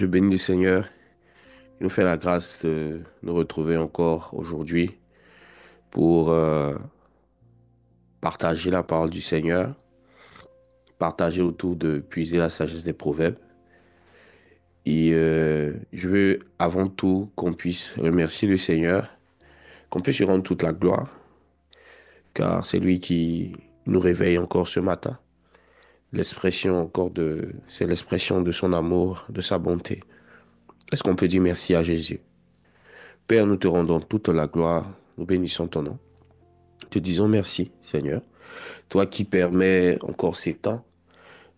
Je bénis le Seigneur. Il nous fait la grâce de nous retrouver encore aujourd'hui pour partager la parole du Seigneur, partager autour de puiser la sagesse des proverbes. Et je veux avant tout qu'on puisse remercier le Seigneur, qu'on puisse lui rendre toute la gloire, car c'est lui qui nous réveille encore ce matin. C'est l'expression de son amour, de sa bonté. Est-ce qu'on peut dire merci à Jésus? Père, nous te rendons toute la gloire, nous bénissons ton nom. Te disons merci, Seigneur. Toi qui permets encore ces temps,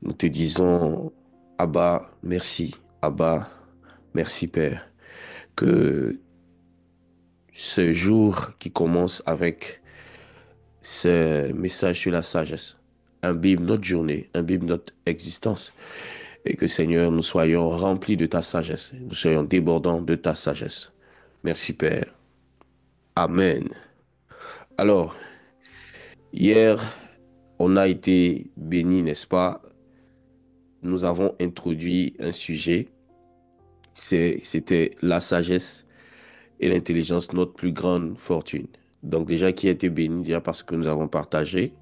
nous te disons, Abba, merci. Abba, merci, Père. Que ce jour qui commence avec ce message sur la sagesse imbibe notre journée, imbibe notre existence. Et que, Seigneur, nous soyons remplis de ta sagesse. Nous soyons débordants de ta sagesse. Merci, Père. Amen. Alors, hier, on a été bénis, n'est-ce pas? Nous avons introduit un sujet, c'était la sagesse et l'intelligence, notre plus grande fortune. Donc déjà, qui a été béni, déjà parce que nous avons partagé.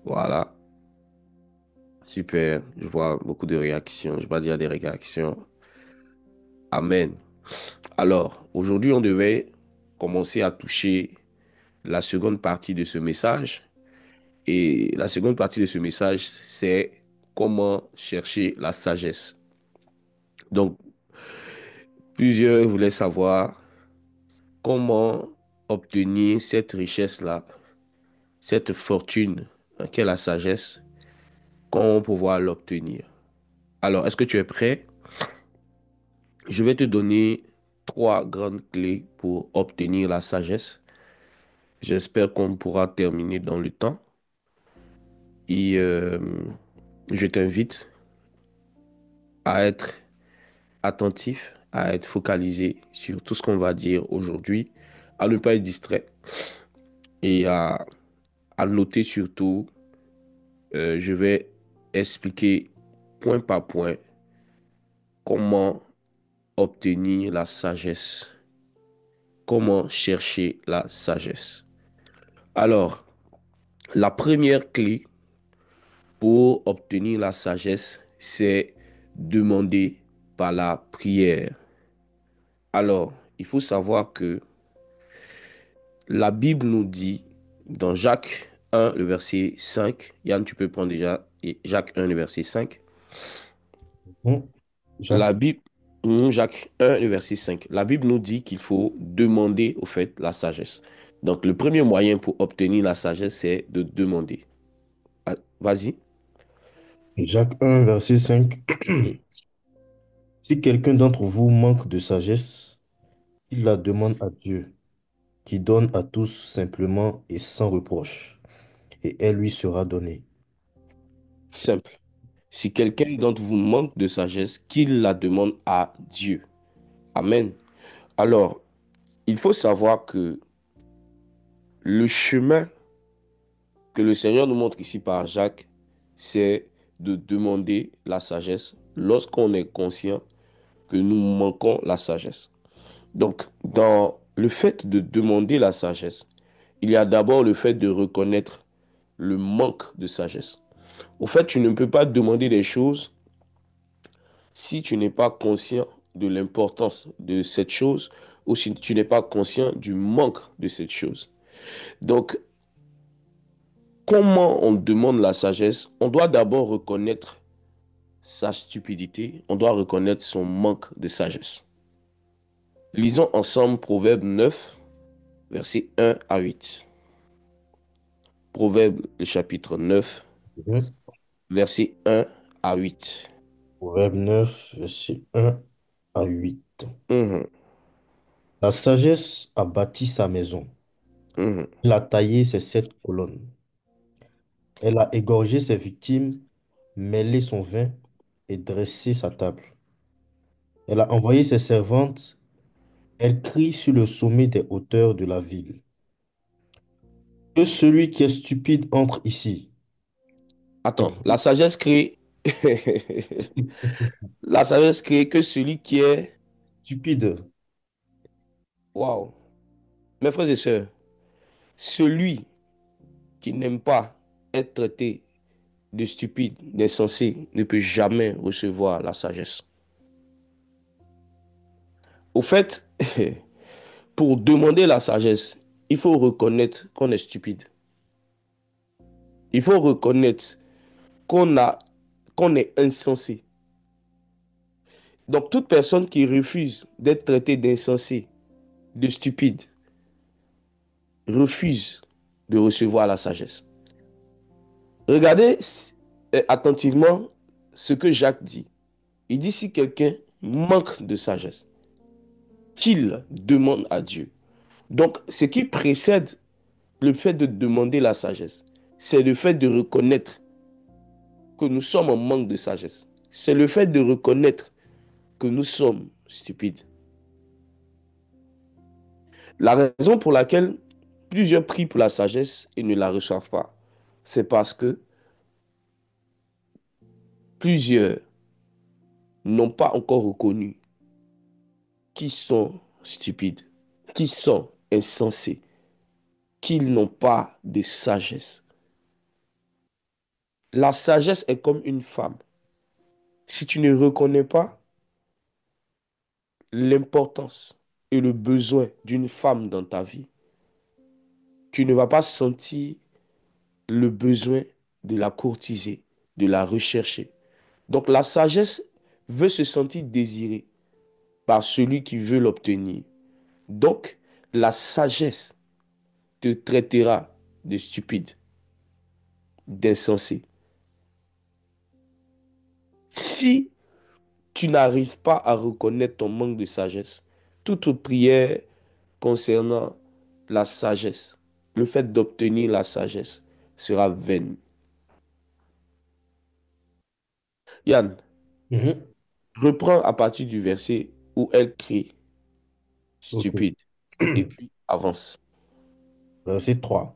Voilà, super. Je vois beaucoup de réactions. Je vois déjà des réactions. Amen. Alors, aujourd'hui, on devait commencer à toucher la seconde partie de ce message. Et la seconde partie de ce message, c'est comment chercher la sagesse. Donc, plusieurs voulaient savoir comment obtenir cette richesse-là, cette fortune qu'est la sagesse, comment pouvoir l'obtenir. Alors, est-ce que tu es prêt? Je vais te donner trois grandes clés pour obtenir la sagesse. J'espère qu'on pourra terminer dans le temps. Et je t'invite à être attentif, à être focalisé sur tout ce qu'on va dire aujourd'hui, à ne pas être distrait et à noter surtout. Je vais expliquer point par point comment obtenir la sagesse, comment chercher la sagesse. Alors, la première clé pour obtenir la sagesse, c'est demander par la prière. Alors, il faut savoir que la Bible nous dit dans Jacques 1, le verset 5, Yann, tu peux prendre déjà Jacques 1, le verset 5. Bon, Jacques, La Bible, Jacques 1, le verset 5. La Bible nous dit qu'il faut demander au fait la sagesse. Donc, le premier moyen pour obtenir la sagesse, c'est de demander. Ah, vas-y. Jacques 1, verset 5. Mhm. Si quelqu'un d'entre vous manque de sagesse, il la demande à Dieu, qui donne à tous simplement et sans reproche, et elle lui sera donnée. Simple. Si quelqu'un d'entre vous manque de sagesse, qu'il la demande à Dieu. Amen. Alors, il faut savoir que le chemin que le Seigneur nous montre ici par Jacques, c'est de demander la sagesse lorsqu'on est conscient que nous manquons la sagesse. Donc, dans le fait de demander la sagesse, il y a d'abord le fait de reconnaître le manque de sagesse. Au fait, tu ne peux pas demander des choses si tu n'es pas conscient de l'importance de cette chose ou si tu n'es pas conscient du manque de cette chose. Donc, comment on demande la sagesse? On doit d'abord reconnaître sa stupidité, on doit reconnaître son manque de sagesse. Lisons ensemble Proverbe 9, versets 1 à 8. Proverbe, le chapitre 9, Mhm. versets 1 à 8. Proverbe 9, verset 1 à 8. Mhm, La sagesse a bâti sa maison. mhm. Elle a taillé ses 7 colonnes. Elle a égorgé ses victimes, mêlé son vin et dressé sa table. Elle a envoyé ses servantes. Elle crie sur le sommet des hauteurs de la ville. Que celui qui est stupide entre ici. Attends, la sagesse crée. La sagesse crée que celui qui est... Stupide. Waouh. Mes frères et sœurs, celui qui n'aime pas être traité de stupide, d'insensé, ne peut jamais recevoir la sagesse. Au fait, pour demander la sagesse, il faut reconnaître qu'on est stupide. Il faut reconnaître qu'on a, qu'on est insensé. Donc, toute personne qui refuse d'être traitée d'insensé, de stupide, refuse de recevoir la sagesse. Regardez attentivement ce que Jacques dit. Il dit si quelqu'un manque de sagesse, qu'il demande à Dieu. Donc, ce qui précède le fait de demander la sagesse, c'est le fait de reconnaître que nous sommes en manque de sagesse. C'est le fait de reconnaître que nous sommes stupides. La raison pour laquelle plusieurs prient pour la sagesse et ne la reçoivent pas, c'est parce que plusieurs n'ont pas encore reconnu qu'ils sont stupides, qu'ils sont insensés, qu'ils n'ont pas de sagesse. La sagesse est comme une femme. Si tu ne reconnais pas l'importance et le besoin d'une femme dans ta vie, tu ne vas pas sentir le besoin de la courtiser, de la rechercher. Donc la sagesse veut se sentir désirée par celui qui veut l'obtenir. Donc la sagesse te traitera de stupide, d'insensé. Si tu n'arrives pas à reconnaître ton manque de sagesse, toute prière concernant la sagesse, le fait d'obtenir la sagesse sera vaine. Yann, Mhm. reprends à partir du verset où elle crie Ok. stupide et puis avance. Verset 3.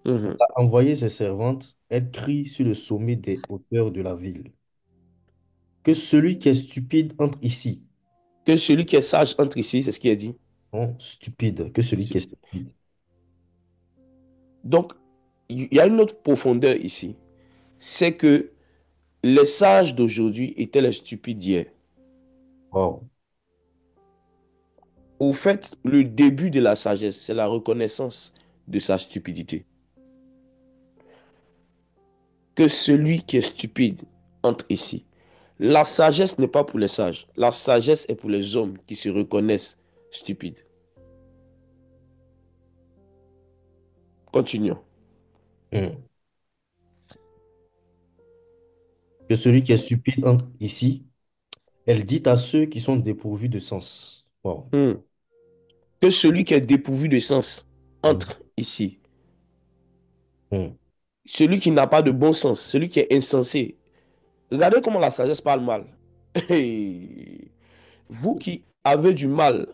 Elle Mhm. a envoyé ses servantes, elles crient sur le sommet des hauteurs de la ville. Que celui qui est stupide entre ici. Que celui qui est sage entre ici, c'est ce qu'il a dit. Non, stupide, que celui qui est stupide. Donc, il y a une autre profondeur ici. C'est que les sages d'aujourd'hui étaient les stupides d'hier. Wow. Au fait, le début de la sagesse, c'est la reconnaissance de sa stupidité. Que celui qui est stupide entre ici. La sagesse n'est pas pour les sages. La sagesse est pour les hommes qui se reconnaissent stupides. Continuons. Hmm. Que celui qui est stupide entre ici. Elle dit à ceux qui sont dépourvus de sens. Wow. Hmm. Que celui qui est dépourvu de sens Hmm. entre ici. Hmm. Celui qui n'a pas de bon sens, celui qui est insensé. Regardez comment la sagesse parle mal. Hey. Vous qui avez du mal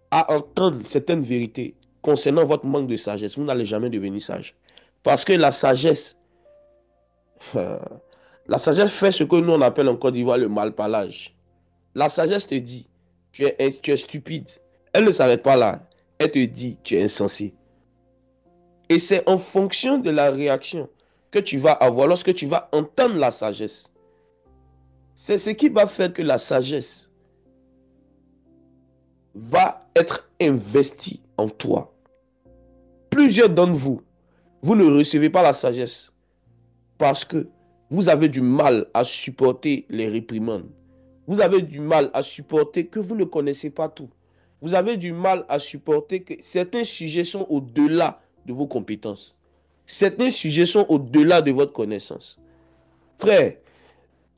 à entendre certaines vérités concernant votre manque de sagesse, vous n'allez jamais devenir sage. Parce que la sagesse fait ce que nous on appelle en Côte d'Ivoire le malparlage. La sagesse te dit, tu es stupide. Elle ne s'arrête pas là. Elle te dit, tu es insensé. Et c'est en fonction de la réaction que tu vas avoir lorsque tu vas entendre la sagesse. C'est ce qui va faire que la sagesse va être investie en toi. Plusieurs d'entre vous, vous ne recevez pas la sagesse parce que vous avez du mal à supporter les réprimandes. Vous avez du mal à supporter que vous ne connaissez pas tout. Vous avez du mal à supporter que certains sujets sont au-delà de vos compétences. Certains sujets sont au-delà de votre connaissance. Frère,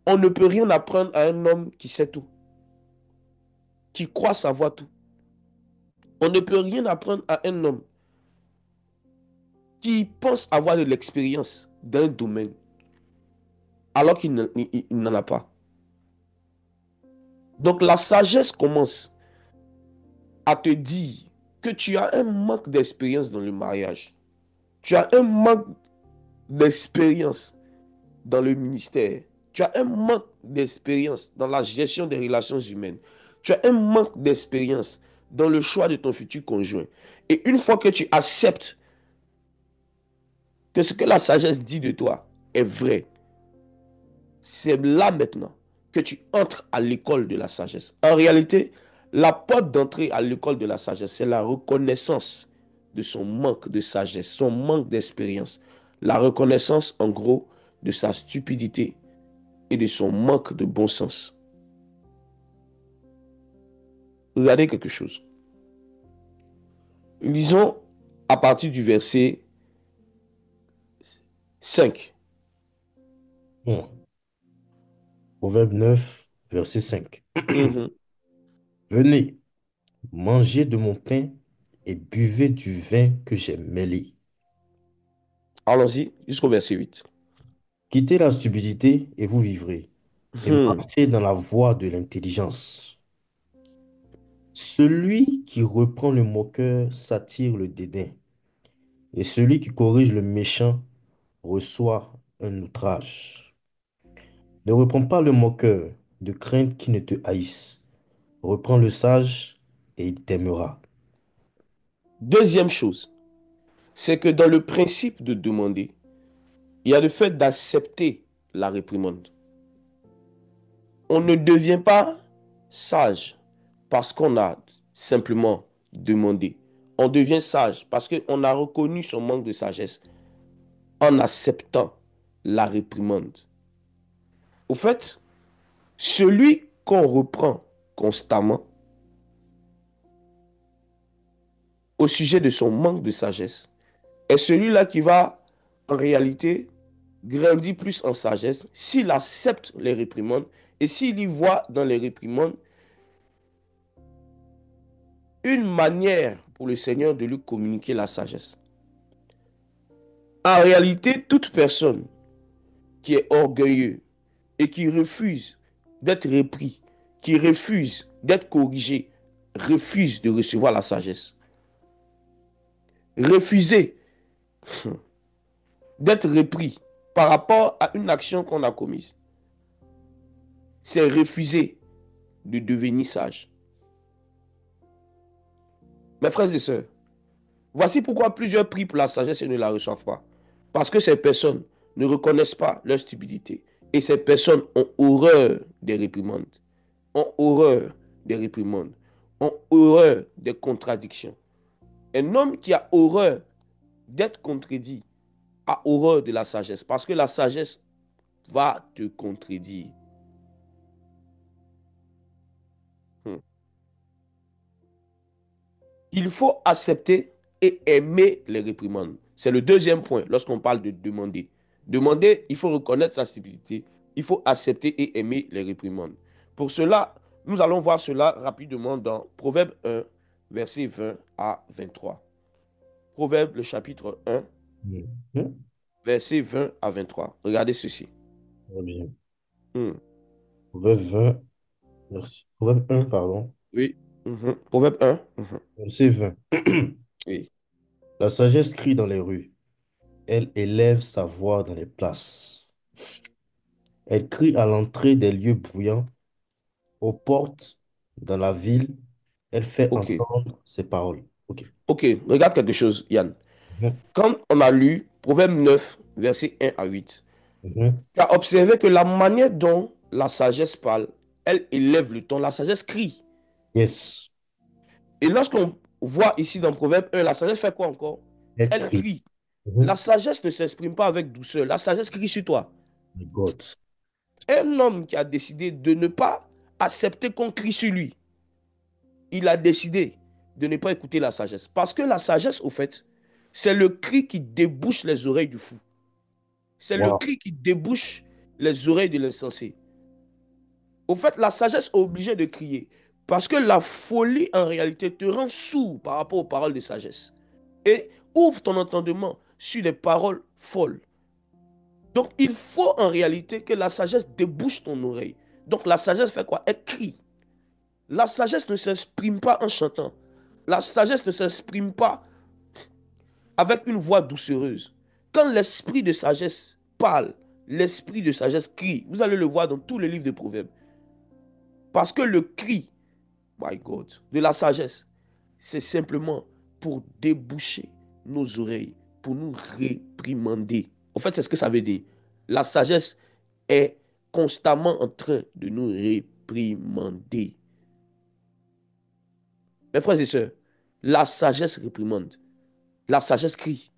on ne peut rien apprendre à un homme qui sait tout, qui croit savoir tout. On ne peut rien apprendre à un homme qui pense avoir de l'expérience d'un domaine alors qu'il n'en a pas. Donc la sagesse commence à te dire que tu as un manque d'expérience dans le mariage. Tu as un manque d'expérience dans le ministère. Tu as un manque d'expérience dans la gestion des relations humaines. Tu as un manque d'expérience dans le choix de ton futur conjoint. Et une fois que tu acceptes que ce que la sagesse dit de toi est vrai, c'est là maintenant que tu entres à l'école de la sagesse. En réalité, la porte d'entrée à l'école de la sagesse, c'est la reconnaissance de son manque de sagesse, son manque d'expérience. La reconnaissance, en gros, de sa stupidité et de son manque de bon sens. Regardez quelque chose. Lisons à partir du verset 5. Bon. Proverbe 9, verset 5. Mhm. Venez, mangez de mon pain et buvez du vin que j'ai mêlé. Allons-y jusqu'au verset 8. Quittez la stupidité et vous vivrez, et Hmm. marchez dans la voie de l'intelligence. Celui qui reprend le moqueur s'attire le dédain, et celui qui corrige le méchant reçoit un outrage. Ne reprends pas le moqueur, de crainte qu'il ne te haïsse. Reprends le sage, et il t'aimera. Deuxième chose, c'est que dans le principe de demander, il y a le fait d'accepter la réprimande. On ne devient pas sage parce qu'on a simplement demandé. On devient sage parce qu'on a reconnu son manque de sagesse en acceptant la réprimande. Au fait, celui qu'on reprend constamment au sujet de son manque de sagesse est celui-là qui va en réalité grandir plus en sagesse s'il accepte les réprimandes et s'il y voit dans les réprimandes une manière pour le Seigneur de lui communiquer la sagesse. En réalité, toute personne qui est orgueilleux et qui refuse d'être repris, qui refuse d'être corrigé, refuse de recevoir la sagesse. Refuser d'être repris par rapport à une action qu'on a commise, c'est refuser de devenir sage. Mes frères et sœurs, voici pourquoi plusieurs prient pour la sagesse et ne la reçoivent pas. Parce que ces personnes ne reconnaissent pas leur stupidité. Et ces personnes ont horreur des réprimandes, ont horreur des réprimandes, ont horreur des contradictions. Un homme qui a horreur d'être contredit a horreur de la sagesse. Parce que la sagesse va te contredire. Hmm. Il faut accepter et aimer les réprimandes. C'est le deuxième point lorsqu'on parle de demander. Demander, il faut reconnaître sa stupidité. Il faut accepter et aimer les réprimandes. Pour cela, nous allons voir cela rapidement dans Proverbe 1, versets 20 à 23. Proverbe, le chapitre 1, Mhm. versets 20 à 23. Regardez ceci. Très bien. Hmm. Proverbe 20, merci. Proverbe 1, pardon. Oui. Mhm. Proverbe 1. Mhm. Verset 20. Oui. La sagesse crie dans les rues. Elle élève sa voix dans les places. Elle crie à l'entrée des lieux bruyants, aux portes, dans la ville. Elle fait OK. entendre ses paroles. OK. OK. Regarde quelque chose, Yann. Mhm. Quand on a lu Proverbe 9, versets 1 à 8, Mhm. tu as observé que la manière dont la sagesse parle, elle élève le ton, la sagesse crie. Yes. Et lorsqu'on voit ici dans Proverbe 1, la sagesse fait quoi encore? Elle Elle crie. crie. La Mhm. sagesse ne s'exprime pas avec douceur, la sagesse crie sur toi. My God. Un homme qui a décidé de ne pas accepter qu'on crie sur lui, il a décidé de ne pas écouter la sagesse. Parce que la sagesse, au fait, c'est le cri qui débouche les oreilles du fou. C'est le Wow. cri qui débouche les oreilles de l'insensé. Au fait, la sagesse est obligée de crier. Parce que la folie, en réalité, te rend sourd par rapport aux paroles de sagesse. Et ouvre ton entendement sur les paroles folles. Donc, il faut en réalité que la sagesse débouche ton oreille. Donc, la sagesse fait quoi? Elle crie. La sagesse ne s'exprime pas en chantant. La sagesse ne s'exprime pas avec une voix doucereuse. Quand l'esprit de sagesse parle, l'esprit de sagesse crie. Vous allez le voir dans tous les livres de Proverbes. Parce que le cri, my God, de la sagesse, c'est simplement pour déboucher nos oreilles, pour nous réprimander. En fait, c'est ce que ça veut dire. La sagesse est constamment en train de nous réprimander. Mes frères et sœurs, la sagesse réprimande. La sagesse crie.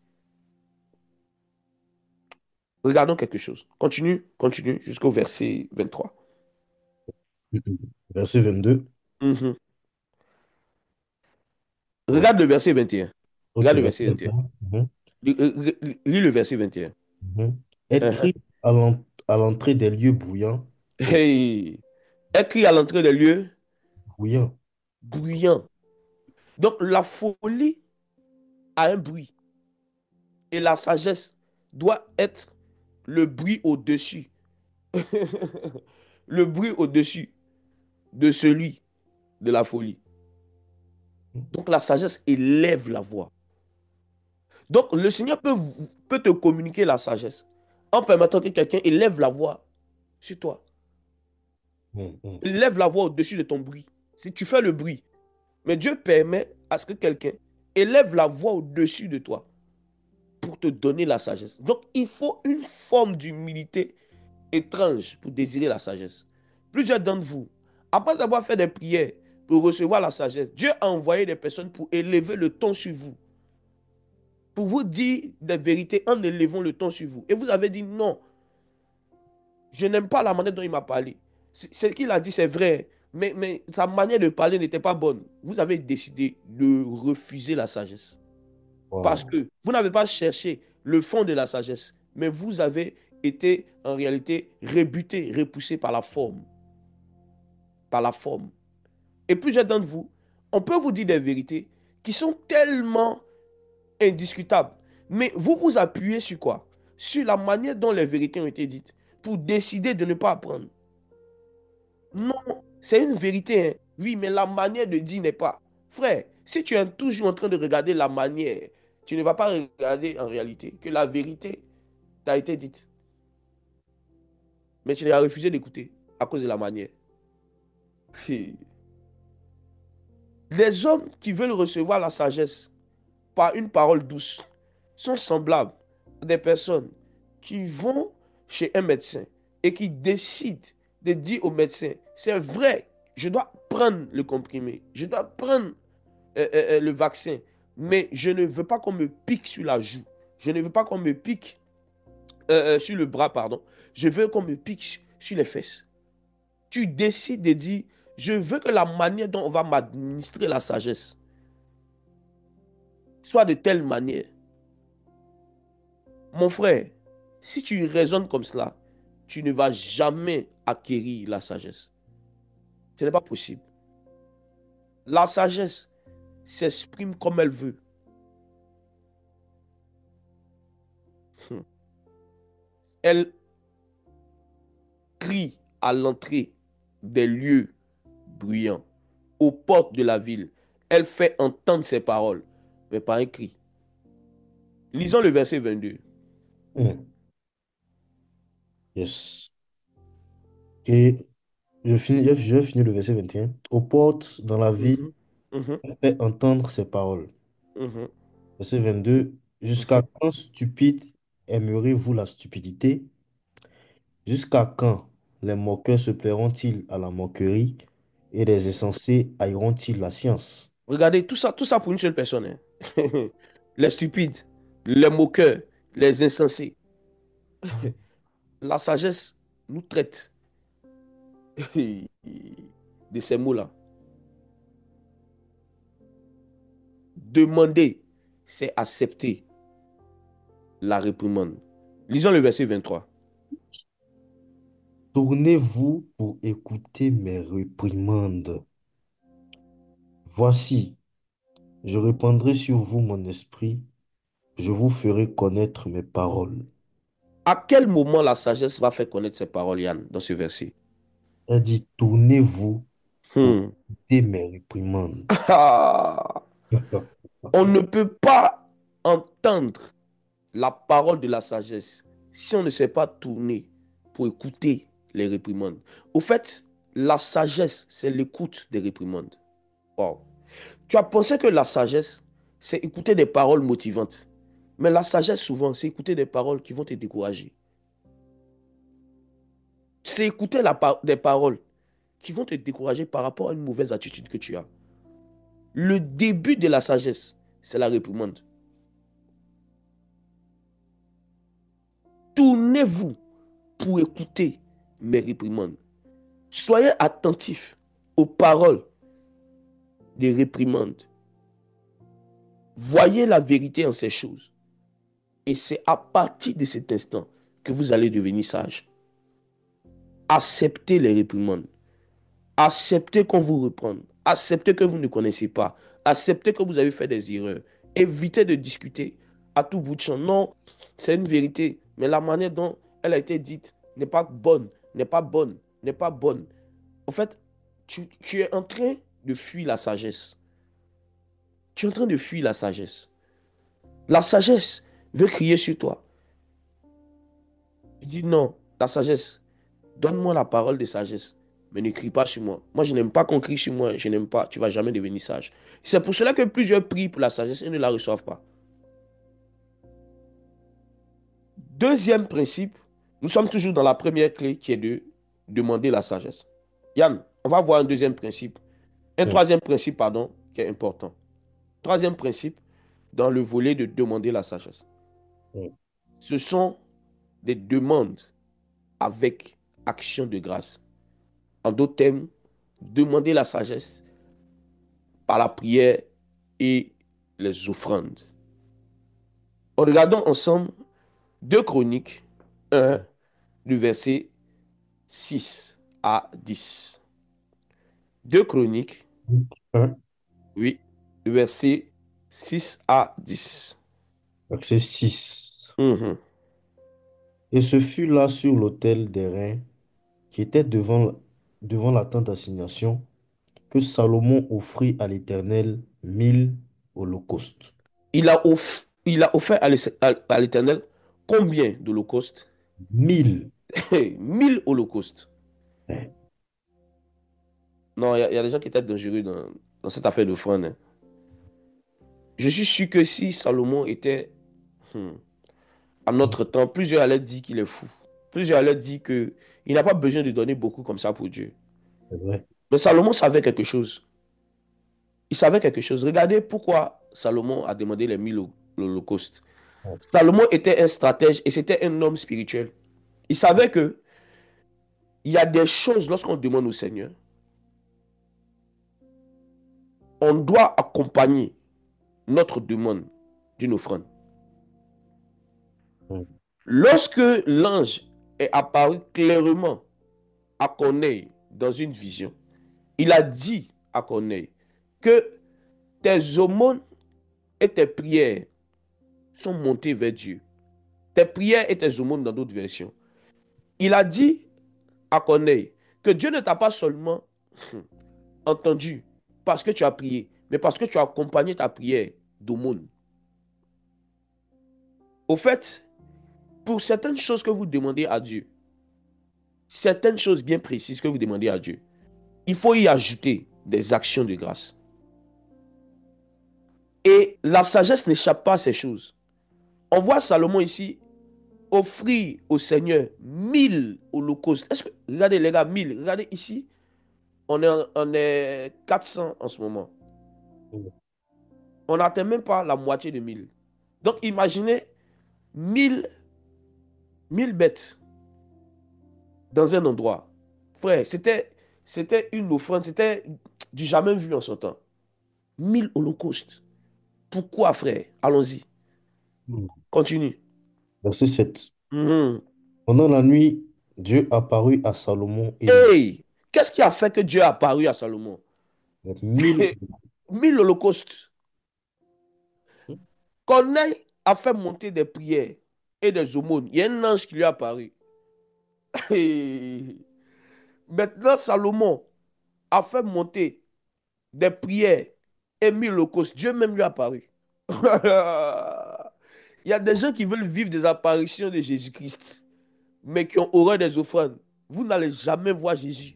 Regardons quelque chose. Continue, continue jusqu'au verset 23. Verset 22. Mhm. Bon, Regarde le verset 21. ok, Regarde le verset verset 21. 21. Mhm, Lis le verset 21. mhm. Elle crie à l'entrée des lieux bruyants. Oh, Hey. Elle crie à l'entrée des lieux bruyants. bruyants. Donc la folie a un bruit et la sagesse doit être le bruit au-dessus. Le bruit au-dessus de celui de la folie. Donc la sagesse élève la voix. Donc le Seigneur peut te communiquer la sagesse en permettant que quelqu'un élève la voix sur toi. Mhm, Élève la voix au-dessus de ton bruit. Si tu fais le bruit, mais Dieu permet à ce que quelqu'un élève la voix au-dessus de toi pour te donner la sagesse. Donc il faut une forme d'humilité étrange pour désirer la sagesse. Plusieurs d'entre vous, après avoir fait des prières pour recevoir la sagesse, Dieu a envoyé des personnes pour élever le ton sur vous, pour vous dire des vérités en élevant le ton sur vous. Et vous avez dit non, je n'aime pas la manière dont il m'a parlé. Ce qu'il a dit, c'est vrai, mais sa manière de parler n'était pas bonne. Vous avez décidé de refuser la sagesse. Parce wow. que vous n'avez pas cherché le fond de la sagesse, mais vous avez été en réalité rebuté, repoussé par la forme. Par la forme. Et plusieurs d'entre vous, on peut vous dire des vérités qui sont tellement indiscutables. Mais vous vous appuyez sur quoi? Sur la manière dont les vérités ont été dites pour décider de ne pas apprendre. Non, c'est une vérité, hein. Oui, mais la manière de dire n'est pas. Frère, si tu es toujours en train de regarder la manière, tu ne vas pas regarder en réalité que la vérité t'a été dite. Mais tu as refusé d'écouter à cause de la manière. Les hommes qui veulent recevoir la sagesse par une parole douce sont semblables à des personnes qui vont chez un médecin et qui décident de dire au médecin, c'est vrai, je dois prendre le comprimé, je dois prendre le vaccin, mais je ne veux pas qu'on me pique sur la joue, je ne veux pas qu'on me pique sur le bras, pardon, je veux qu'on me pique sur les fesses. Tu décides de dire, je veux que la manière dont on va m'administrer la sagesse soit de telle manière. Mon frère, si tu raisonnes comme cela, tu ne vas jamais acquérir la sagesse. Ce n'est pas possible. La sagesse s'exprime comme elle veut. Elle crie à l'entrée des lieux bruyants, aux portes de la ville. Elle fait entendre ses paroles, mais par un cri. Lisons le verset 22. Mhm. Yes. Et je vais finir le verset 21. Aux portes dans la ville, Mhm, mhm, elle fait entendre ses paroles. mhm, Verset 22. Jusqu'à mhm. quand, stupide, aimerez-vous la stupidité? Jusqu'à quand les moqueurs se plairont-ils à la moquerie et les insensés haïront-ils la science? Regardez, tout ça pour une seule personne, hein. Les stupides, les moqueurs, les insensés. La sagesse nous traite de ces mots-là. Demander, c'est accepter la réprimande. Lisons le verset 23. Tournez-vous pour écouter mes réprimandes. Voici, je répandrai sur vous mon esprit, je vous ferai connaître mes paroles. À quel moment la sagesse va faire connaître ses paroles, Yann, dans ce verset? Elle dit, tournez-vous pour Hmm. écouter mes réprimandes. Ah, on ne peut pas entendre. la parole de la sagesse, si on ne sait pas tourner pour écouter les réprimandes, au fait, la sagesse, c'est l'écoute des réprimandes. Wow. Tu as pensé que la sagesse, c'est écouter des paroles motivantes. Mais la sagesse, souvent, c'est écouter des paroles qui vont te décourager. C'est écouter des paroles qui vont te décourager par rapport à une mauvaise attitude que tu as. Le début de la sagesse, c'est la réprimande. Tournez-vous pour écouter mes réprimandes. Soyez attentifs aux paroles des réprimandes. Voyez la vérité en ces choses. Et c'est à partir de cet instant que vous allez devenir sage. Acceptez les réprimandes. Acceptez qu'on vous reprenne. Acceptez que vous ne connaissez pas. Acceptez que vous avez fait des erreurs. Évitez de discuter à tout bout de champ. Non, c'est une vérité. Mais la manière dont elle a été dite n'est pas bonne, n'est pas bonne, n'est pas bonne. En fait, tu es en train de fuir la sagesse. Tu es en train de fuir la sagesse. La sagesse veut crier sur toi. Il dit non, la sagesse, donne-moi la parole de sagesse, mais ne crie pas sur moi. Moi, je n'aime pas qu'on crie sur moi, je n'aime pas, tu ne vas jamais devenir sage. C'est pour cela que plusieurs prient pour la sagesse et ne la reçoivent pas. Deuxième principe, nous sommes toujours dans la première clé qui est de demander la sagesse. Yann, on va voir un deuxième principe, un Mm. troisième principe, pardon, qui est important. Troisième principe, dans le volet de demander la sagesse. Mm. Ce sont des demandes avec action de grâce. En d'autres termes, demander la sagesse par la prière et les offrandes. Regardons ensemble 2 Chroniques 1, du verset 6 à 10. 2 Chroniques, Un, oui, du verset 6 à 10. verset 6. Mhm. Et ce fut là sur l'autel des reins qui était devant la tente d'assignation que Salomon offrit à l'Éternel 1000 holocaustes. Il a offert à l'Éternel combien d'holocaustes? 1000. 1000 holocaustes. Hein. Non, il y a des gens qui étaient dangereux dans cette affaire d'offrande, hein. Je suis sûr que si Salomon était à notre temps, plusieurs allaient dire qu'il est fou. Plusieurs allaient dire qu'il n'a pas besoin de donner beaucoup comme ça pour Dieu. C'est vrai. Mais Salomon savait quelque chose. Il savait quelque chose. Regardez pourquoi Salomon a demandé les 1000 holocaustes. Salomon était un stratège et c'était un homme spirituel. Il savait que il y a des choses lorsqu'on demande au Seigneur, on doit accompagner notre demande d'une offrande. Mm. Lorsque l'ange est apparu clairement à Corneille dans une vision, il a dit à Corneille que tes aumônes et tes prières sont montées vers Dieu. Tes prières et tes aumônes dans d'autres versions. Il a dit à Corneille que Dieu ne t'a pas seulement entendu parce que tu as prié, mais parce que tu as accompagné ta prière d'aumône. Au fait, pour certaines choses que vous demandez à Dieu, certaines choses bien précises que vous demandez à Dieu, il faut y ajouter des actions de grâce. Et la sagesse n'échappe pas à ces choses. On voit Salomon ici offrir au Seigneur 1000 holocaustes. Est-ce que, regardez les gars, 1000. Regardez ici, on est 400 en ce moment. Mm. On n'atteint même pas la moitié de 1000. Donc imaginez 1000, 1000 bêtes dans un endroit. Frère, c'était une offrande, c'était du jamais vu en son temps. 1000 holocaustes. Pourquoi, frère? Allons-y. Mm. Continue. Verset 7. Mhm. Pendant la nuit, Dieu apparut à Salomon et lui Hey, qu'est-ce qui a fait que Dieu a apparu à Salomon? dit 1000. 1000 holocaustes. Corneille a fait monter des prières et des aumônes. Il y a un ange qui lui est apparu. Et maintenant, Salomon a fait monter des prières et 1000 holocaustes. Dieu même lui est apparu. Il y a des gens qui veulent vivre des apparitions de Jésus-Christ, mais qui ont horreur des offrandes. Vous n'allez jamais voir Jésus.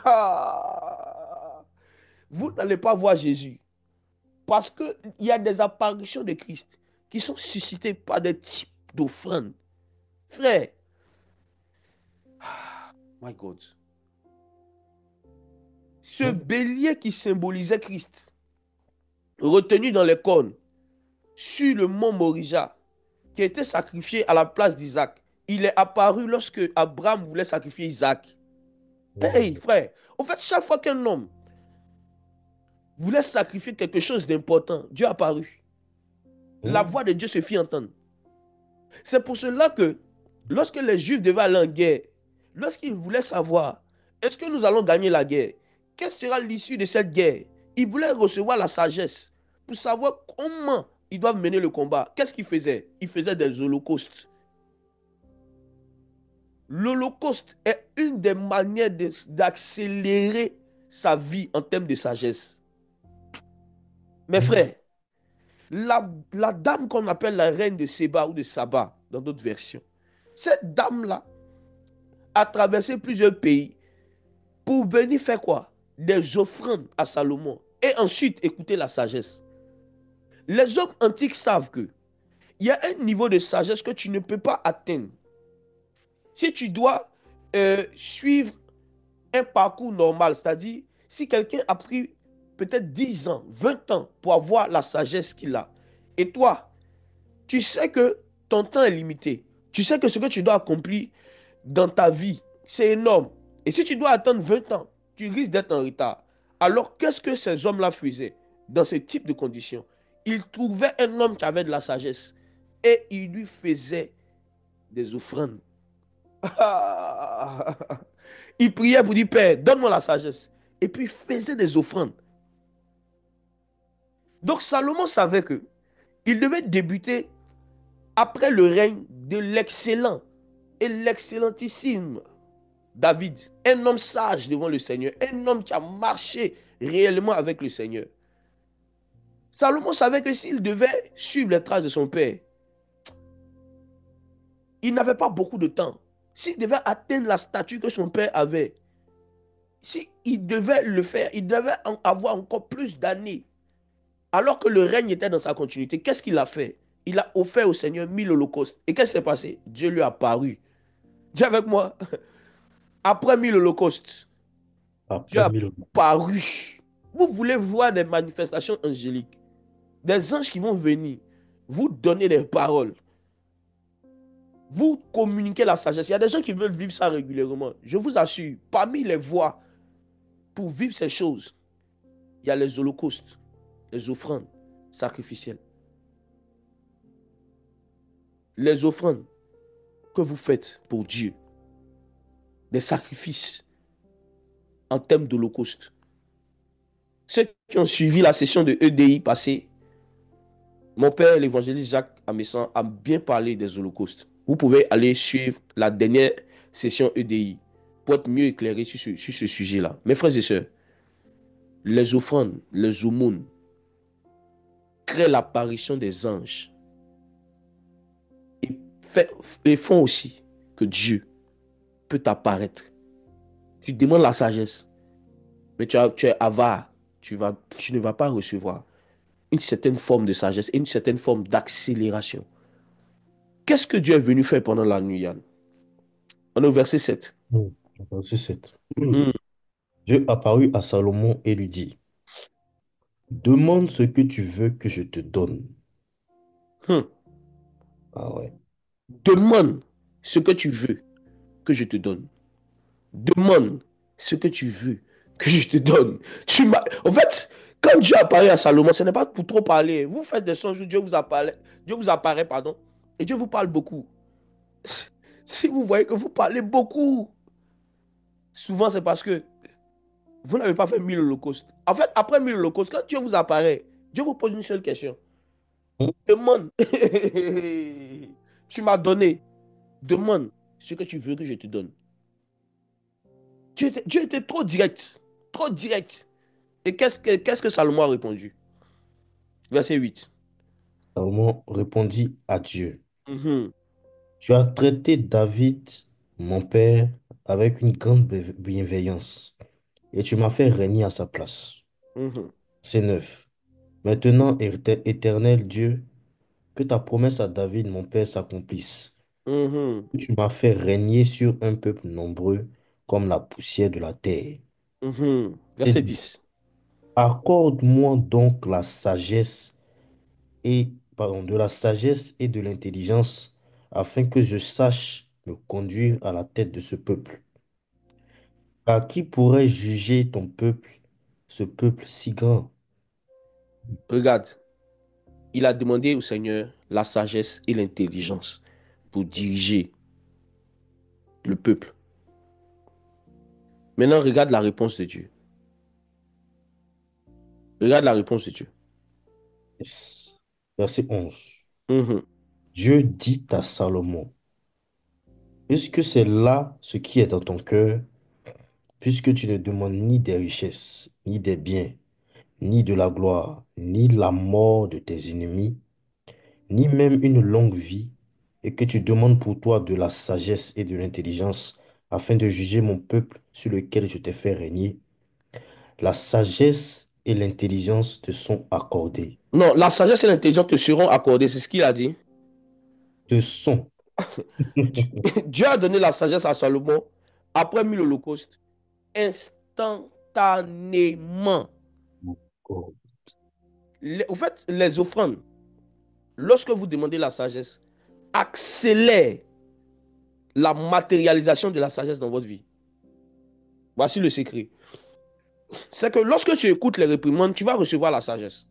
Ah! Vous n'allez pas voir Jésus. Parce qu'il y a des apparitions de Christ qui sont suscitées par des types d'offrandes. Frère, my God. Ce Hmm. bélier qui symbolisait Christ, retenu dans les cornes, sur le mont Morija, qui a été sacrifié à la place d'Isaac, il est apparu lorsque Abraham voulait sacrifier Isaac. Hey, Hmm. frère, en fait, chaque fois qu'un homme voulait sacrifier quelque chose d'important, Dieu est apparu. La Hmm. voix de Dieu se fit entendre. C'est pour cela que lorsque les Juifs devaient aller en guerre, lorsqu'ils voulaient savoir, est-ce que nous allons gagner la guerre? Quelle sera l'issue de cette guerre? Ils voulaient recevoir la sagesse pour savoir comment ils doivent mener le combat. Qu'est-ce qu'ils faisaient? Ils faisaient des holocaustes. L'holocauste est une des manières d'accélérer sa vie en termes de sagesse. Mes Hmm. frères, la dame qu'on appelle la reine de Séba ou de Saba, dans d'autres versions, cette dame-là a traversé plusieurs pays pour venir faire quoi? Des offrandes à Salomon. Et ensuite, écouter la sagesse. Les hommes antiques savent que il y a un niveau de sagesse que tu ne peux pas atteindre. Si tu dois suivre un parcours normal, c'est-à-dire si quelqu'un a pris peut-être 10 ans, 20 ans pour avoir la sagesse qu'il a, et toi, tu sais que ton temps est limité, tu sais que ce que tu dois accomplir dans ta vie, c'est énorme. Et si tu dois attendre 20 ans, tu risques d'être en retard. Alors, qu'est-ce que ces hommes-là faisaient dans ce type de conditions? Ils trouvaient un homme qui avait de la sagesse et ils lui faisaient des offrandes. Il priait pour dire, Père, donne-moi la sagesse. Et puis il faisait des offrandes. Donc Salomon savait que il devait débuter après le règne de l'excellent et l'excellentissime David, un homme sage devant le Seigneur, un homme qui a marché réellement avec le Seigneur. Salomon savait que s'il devait suivre les traces de son père, il n'avait pas beaucoup de temps. S'il devait atteindre la statue que son père avait, s'il devait le faire, il devait avoir encore plus d'années. Alors que le règne était dans sa continuité, qu'est-ce qu'il a fait? Il a offert au Seigneur 1000 holocaustes. Et qu'est-ce qui s'est passé? Dieu lui a apparu. Dis avec moi, après 1000 holocaustes, Dieu Après a 1000. apparu. Vous voulez voir des manifestations angéliques, des anges qui vont venir, vous donner des paroles, vous communiquer la sagesse. Il y a des gens qui veulent vivre ça régulièrement. Je vous assure, parmi les voies pour vivre ces choses, il y a les holocaustes, les offrandes sacrificielles, les offrandes que vous faites pour Dieu, des sacrifices en termes d'holocauste. Ceux qui ont suivi la session de EDI passée, mon père, l'évangéliste Jacques Amessan, a bien parlé des holocaustes. Vous pouvez aller suivre la dernière session EDI pour être mieux éclairé sur ce sujet-là. Mes frères et sœurs, les offrandes, les aumônes créent l'apparition des anges et, et font aussi que Dieu peut apparaître. Tu demandes la sagesse, mais tu es avare. Tu ne vas pas recevoir une certaine forme de sagesse et une certaine forme d'accélération. Qu'est-ce que Dieu est venu faire pendant la nuit, Yann? On est au verset 7. Hmm. Verset 7. Hmm, Dieu apparut à Salomon et lui dit, demande ce que tu veux que je te donne. hmm. Ah ouais. Demande ce que tu veux que je te donne. Demande ce que tu veux que je te donne. En fait, quand Dieu apparaît à Salomon, ce n'est pas pour trop parler. Vous faites des songes où Dieu vous apparaît, pardon, et Dieu vous parle beaucoup. Si vous voyez que vous parlez beaucoup, souvent c'est parce que vous n'avez pas fait 1000 holocaustes. En fait, après 1000 holocaustes, quand Dieu vous apparaît, Dieu vous pose une seule question. Hmm. Demande. Tu m'as donné. Demande ce que tu veux que je te donne. Dieu était trop direct. Trop direct. Et qu'est-ce que Salomon a répondu? Verset 8. Salomon répondit à Dieu, Mhm, tu as traité David, mon père, avec une grande bienveillance, et tu m'as fait régner à sa place. mhm, C'est neuf. Maintenant, éternel Dieu, que ta promesse à David, mon père, s'accomplisse. mhm, Tu m'as fait régner sur un peuple nombreux comme la poussière de la terre. mhm. Et Verset 10. accorde-moi donc la sagesse et, pardon, de la sagesse et de l'intelligence afin que je sache me conduire à la tête de ce peuple. Car qui pourrait juger ton peuple, ce peuple si grand? Regarde, il a demandé au Seigneur la sagesse et l'intelligence pour diriger le peuple. Maintenant, regarde la réponse de Dieu. Regarde la réponse de Dieu. Yes. Verset 11. Mhm, Dieu dit à Salomon, puisque c'est là ce qui est dans ton cœur, puisque tu ne demandes ni des richesses, ni des biens, ni de la gloire, ni la mort de tes ennemis, ni même une longue vie, et que tu demandes pour toi de la sagesse et de l'intelligence, afin de juger mon peuple sur lequel je t'ai fait régner, la sagesse et l'intelligence te sont accordées. non, la sagesse et l'intelligence te seront accordées, c'est ce qu'il a dit. Te sont. Dieu a donné la sagesse à Salomon après 1000 holocaustes, instantanément. Au fait, les offrandes, lorsque vous demandez la sagesse, accélère la matérialisation de la sagesse dans votre vie. Voici le secret. C'est que lorsque tu écoutes les réprimandes, tu vas recevoir la sagesse.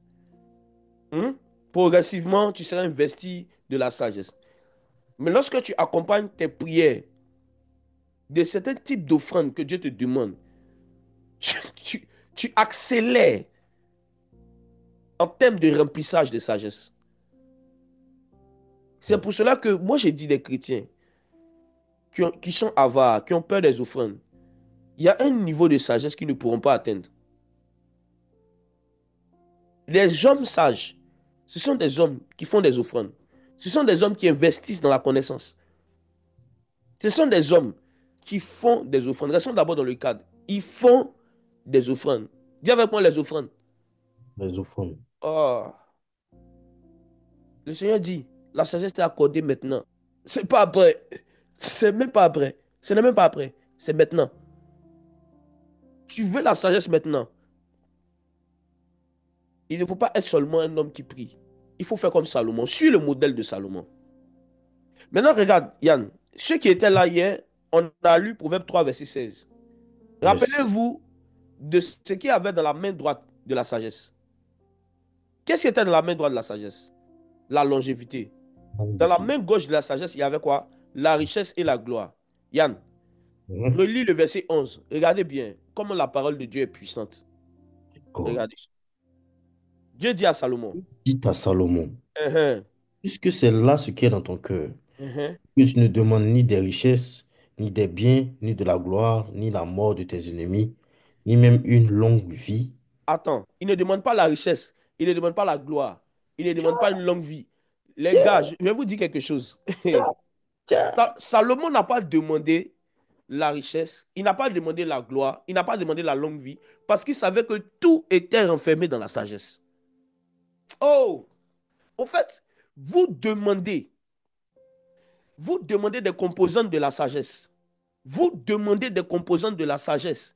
Hein? Progressivement, tu seras investi de la sagesse. Mais lorsque tu accompagnes tes prières de certains types d'offrandes que Dieu te demande, tu, tu- tu accélères en termes de remplissage de sagesse. C'est pour cela que moi, j'ai dit des chrétiens qui sont avares, qui ont peur des offrandes. Il y a un niveau de sagesse qu'ils ne pourront pas atteindre. Les hommes sages, ce sont des hommes qui font des offrandes. Ce sont des hommes qui investissent dans la connaissance. Ce sont des hommes qui font des offrandes. Restons d'abord dans le cadre. Ils font des offrandes. Dis avec moi les offrandes. Les offrandes. Oh, le Seigneur dit, la sagesse t'est accordée maintenant. C'est pas après. C'est même pas après. Ce n'est même pas après. C'est maintenant. Tu veux la sagesse maintenant. Il ne faut pas être seulement un homme qui prie. Il faut faire comme Salomon. Suis le modèle de Salomon. Maintenant, regarde, Yann. Ceux qui étaient là hier, on a lu Proverbe 3, verset 16. Yes. Rappelez-vous de ce qu'il y avait dans la main droite de la sagesse. Qu'est-ce qui était dans la main droite de la sagesse? La longévité. Dans la main gauche de la sagesse, il y avait quoi? La richesse et la gloire. Yann, Mhm. relis le verset 11. Regardez bien comment la parole de Dieu est puissante. D'accord. Regardez. Dieu dit à Salomon, Dit à Salomon, uhum, puisque c'est là ce qui est dans ton cœur, uhum. que tu ne demandes ni des richesses, ni des biens, ni de la gloire, ni la mort de tes ennemis, ni même une longue vie. Attends, il ne demande pas la richesse, il ne demande pas la gloire, il ne demande pas une longue vie. Les gars, Tiens, je vais vous dire quelque chose. tiens. Salomon n'a pas demandé la richesse, il n'a pas demandé la gloire, il n'a pas demandé la longue vie, parce qu'il savait que tout était renfermé dans la sagesse. Oh, au fait, vous demandez, vous demandez des composantes de la sagesse. Vous demandez des composantes de la sagesse.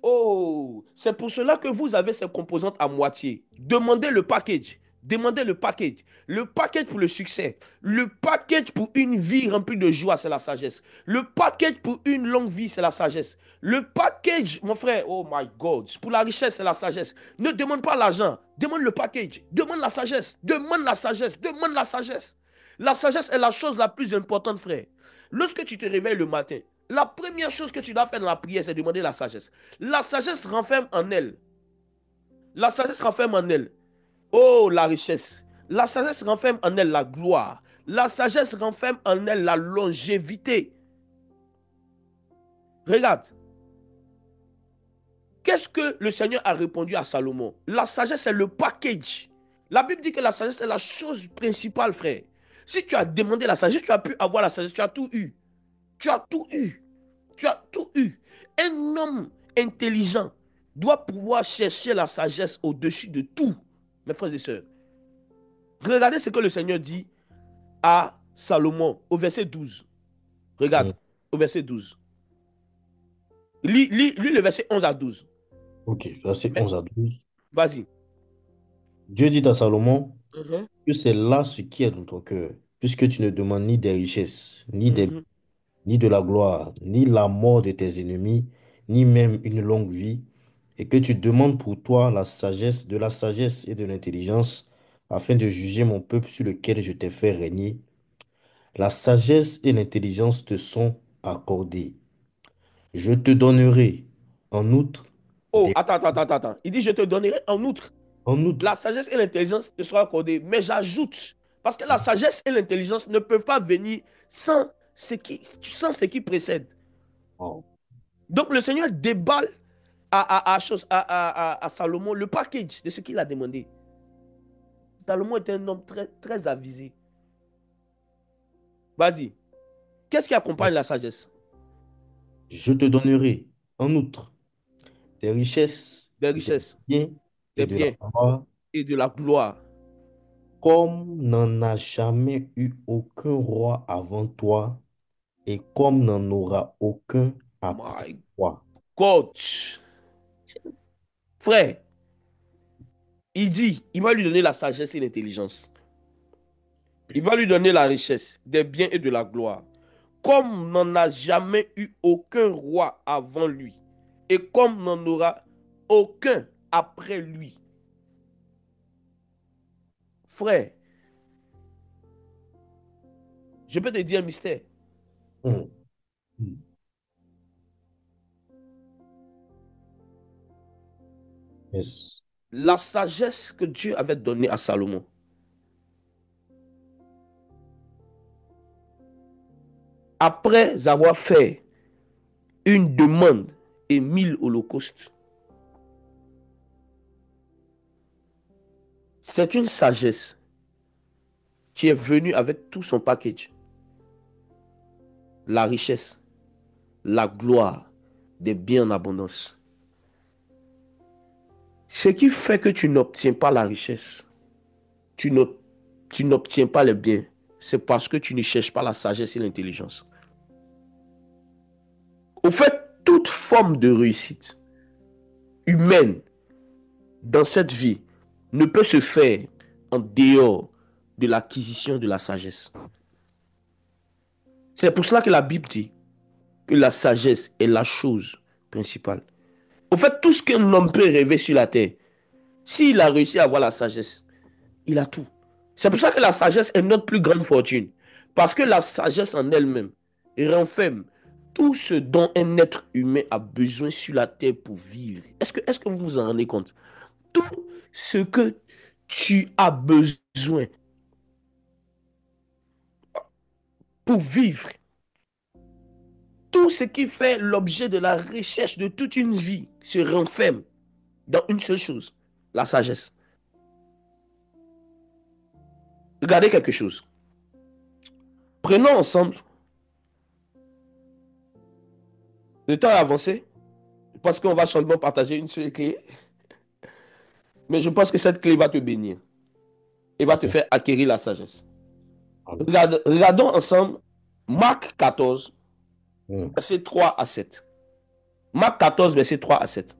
Oh, c'est pour cela que vous avez ces composantes à moitié. Demandez le package. Demandez le package. Le package pour le succès. Le package pour une vie remplie de joie, c'est la sagesse. Le package pour une longue vie, c'est la sagesse. Le package, mon frère, oh my God, pour la richesse, c'est la sagesse. Ne demande pas l'argent. Demande le package. Demande la sagesse. Demande la sagesse. Demande la sagesse. La sagesse est la chose la plus importante, frère. Lorsque tu te réveilles le matin, la première chose que tu dois faire dans la prière, c'est demander la sagesse. La sagesse renferme en elle. La sagesse renferme en elle. Oh, la richesse. La sagesse renferme en elle la gloire. La sagesse renferme en elle la longévité. Regarde, qu'est-ce que le Seigneur a répondu à Salomon? La sagesse, c'est le package. La Bible dit que la sagesse est la chose principale, frère. Si tu as demandé la sagesse, tu as pu avoir la sagesse, tu as tout eu. Tu as tout eu. Tu as tout eu. Un homme intelligent doit pouvoir chercher la sagesse au-dessus de tout, mes frères et sœurs. Regardez ce que le Seigneur dit à Salomon au verset 12. Regarde, Mm. au verset 12. Lis le verset 11 à 12. Ok, verset Mais, 11 à 12. vas-y. Dieu dit à Salomon Mhm, que c'est là ce qui est dans ton cœur, puisque tu ne demandes ni des richesses, mhm. ni de la gloire, ni la mort de tes ennemis, ni même une longue vie, et que tu demandes pour toi la sagesse, de la sagesse et de l'intelligence, afin de juger mon peuple sur lequel je t'ai fait régner. La sagesse et l'intelligence te sont accordées. Je te donnerai en outre Oh, des... attends. Il dit, je te donnerai en outre En outre, la sagesse et l'intelligence te seront accordées. Mais j'ajoute, parce que la sagesse et l'intelligence ne peuvent pas venir sans ce qui précède. oh, Donc le Seigneur déballe à Salomon le package de ce qu'il a demandé. Salomon est un homme très, très avisé. Vas-y. Qu'est-ce qui accompagne la sagesse? je te donnerai en outre des richesses, Des des richesses, biens et des de la biens gloire, et de la gloire. comme n'en a jamais eu aucun roi avant toi, et comme n'en aura aucun après My toi. God. Frère, il dit, il va lui donner la sagesse et l'intelligence. Il va lui donner la richesse, des biens et de la gloire. Comme n'en a jamais eu aucun roi avant lui. Et comme n'en aura aucun après lui. Frère, je peux te dire un mystère. Mm, mm. Yes. La sagesse que Dieu avait donnée à Salomon, après avoir fait une demande et 1000 holocaustes, c'est une sagesse qui est venue avec tout son package. La richesse, la gloire, des biens en abondance. Ce qui fait que tu n'obtiens pas la richesse, tu n'ob- tu n'obtiens pas les biens, c'est parce que tu ne cherches pas la sagesse et l'intelligence. Au fait, toute forme de réussite humaine dans cette vie ne peut se faire en dehors de l'acquisition de la sagesse. C'est pour cela que la Bible dit que la sagesse est la chose principale. Au fait, tout ce qu'un homme peut rêver sur la terre, s'il a réussi à avoir la sagesse, il a tout. C'est pour ça que la sagesse est notre plus grande fortune. Parce que la sagesse en elle-même renferme tout ce dont un être humain a besoin sur la terre pour vivre. Est-ce que vous vous en rendez compte? Tout ce que tu as besoin pour vivre, tout ce qui fait l'objet de la recherche de toute une vie se renferme dans une seule chose, la sagesse. Regardez quelque chose. Prenons ensemble le temps est avancé parce qu'on va seulement partager une seule clé, mais je pense que cette clé va te bénir et va te Ok. faire acquérir la sagesse. Amen. Regardons ensemble Marc 14, Mm. verset 3 à 7. Marc 14, verset 3 à 7.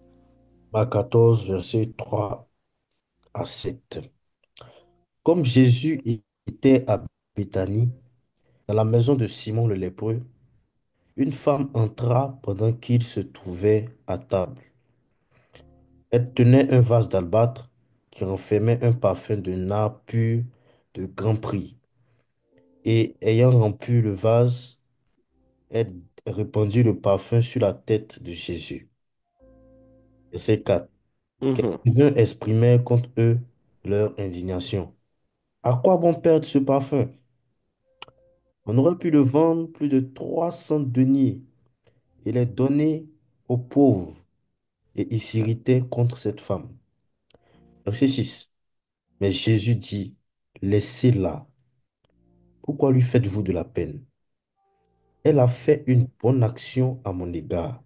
Marc 14, verset 3 à 7. Comme Jésus était à Béthanie, dans la maison de Simon le lépreux, une femme entra pendant qu'il se trouvait à table. Elle tenait un vase d'albâtre qui renfermait un parfum de nard pur de grand prix. Et ayant rempli le vase, elle répandit le parfum sur la tête de Jésus. Verset 4. Mhm. Quelques-uns exprimèrent contre eux leur indignation. À quoi bon perdre ce parfum? On aurait pu le vendre plus de 300 deniers et les donner aux pauvres. Et ils s'irritaient contre cette femme. Verset 6. Mais Jésus dit, laissez-la. Pourquoi lui faites-vous de la peine? Elle a fait une bonne action à mon égard.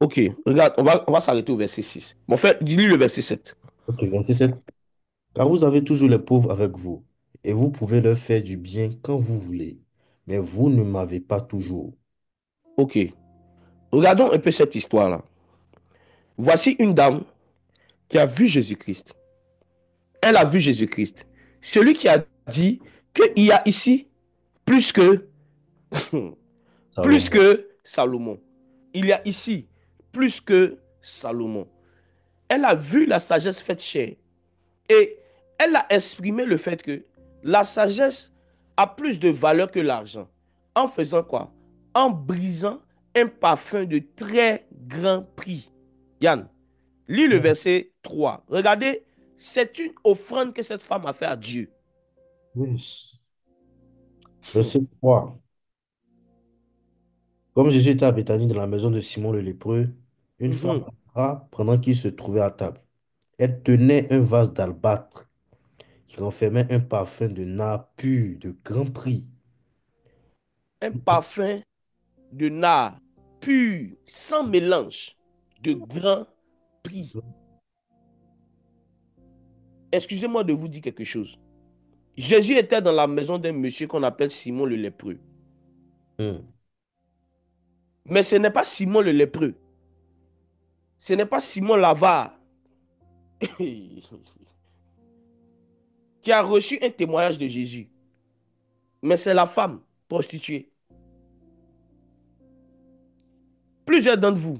Ok, regarde, on va s'arrêter au verset 6. Bon, lis le verset 7. Ok, verset 7. Car vous avez toujours les pauvres avec vous, et vous pouvez leur faire du bien quand vous voulez, mais vous ne m'avez pas toujours. Ok, regardons un peu cette histoire-là. Voici une dame qui a vu Jésus-Christ. Elle a vu Jésus-Christ. Celui qui a dit qu'il y a ici plus que, plus Salomon. que Salomon. Il y a ici plus que Salomon. Elle a vu la sagesse faite chair. Et elle a exprimé le fait que la sagesse a plus de valeur que l'argent. En faisant quoi? En brisant un parfum de très grand prix. Yann, lis le verset 3. Regardez, c'est une offrande que cette femme a fait à Dieu. Yes. Verset 3. Comme Jésus était à Béthanie dans la maison de Simon le lépreux, une femme Mhm. entra pendant qu'il se trouvait à table. Elle tenait un vase d'albâtre qui renfermait un parfum de nard pur de grand prix. Un parfum de nard pur, sans mélange, de grand prix. Excusez-moi de vous dire quelque chose. Jésus était dans la maison d'un monsieur qu'on appelle Simon le lépreux. Hmm. Mais ce n'est pas Simon le lépreux. Ce n'est pas Simon l'avare qui a reçu un témoignage de Jésus. Mais c'est la femme prostituée. Plusieurs d'entre vous,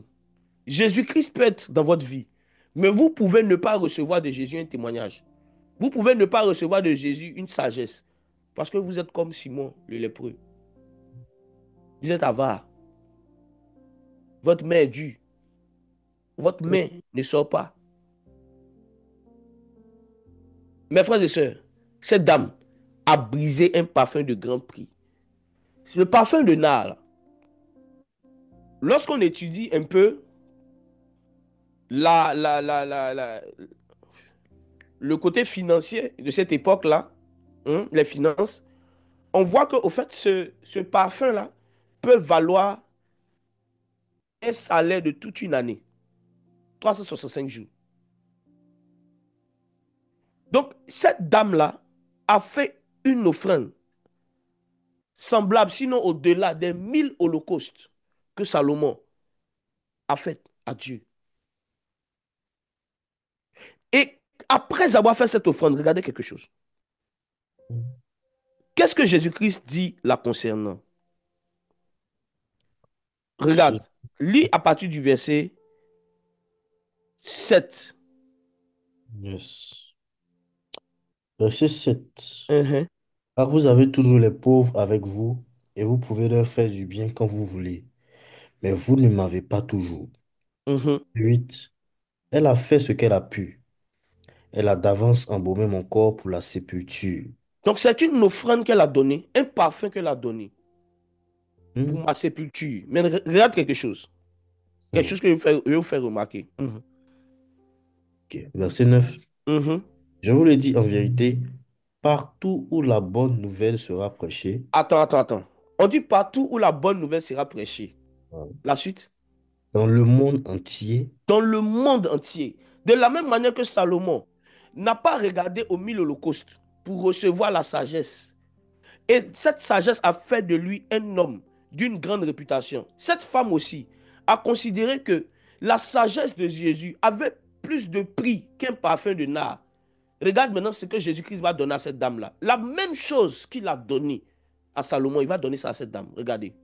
Jésus-Christ peut être dans votre vie. Mais vous pouvez ne pas recevoir de Jésus un témoignage. Vous pouvez ne pas recevoir de Jésus une sagesse. Parce que vous êtes comme Simon le lépreux. Vous êtes avare. Votre main est dure. Votre main ne sort pas. Mes frères et sœurs, cette dame a brisé un parfum de grand prix. Le parfum de nard, là, lorsqu'on étudie un peu le côté financier de cette époque-là, hein, les finances, on voit qu'au fait, ce parfum-là peut valoir un salaire de toute une année, 365 jours. Donc, cette dame-là a fait une offrande semblable, sinon au-delà des 1000 holocaustes que Salomon a fait à Dieu. Et après avoir fait cette offrande, regardez quelque chose. Qu'est-ce que Jésus-Christ dit la concernant? Regarde, lis à partir du verset 7. Yes. Verset 7. Mhm, Car vous avez toujours les pauvres avec vous, et vous pouvez leur faire du bien quand vous voulez, mais vous ne m'avez pas toujours. mhm. 8. Elle a fait ce qu'elle a pu. Elle a d'avance embaumé mon corps pour la sépulture. Donc, c'est une offrande qu'elle a donnée, un parfum qu'elle a donné pour Hmm. ma sépulture. Mais regarde quelque chose. Quelque Hmm. chose que je vais vous faire remarquer. Mhm, Ok. Verset 9. mhm. Je vous le dis en vérité, partout où la bonne nouvelle sera prêchée, Attends, attends, attends. On dit partout où la bonne nouvelle sera prêchée. La suite? dans le monde entier, Dans le monde entier. De la même manière que Salomon n'a pas regardé aux 1000 holocaustes pour recevoir la sagesse. Et cette sagesse a fait de lui un homme d'une grande réputation. Cette femme aussi a considéré que la sagesse de Jésus avait plus de prix qu'un parfum de nard. Regarde maintenant ce que Jésus-Christ va donner à cette dame-là. La même chose qu'il a donné à Salomon, il va donner ça à cette dame. Regardez.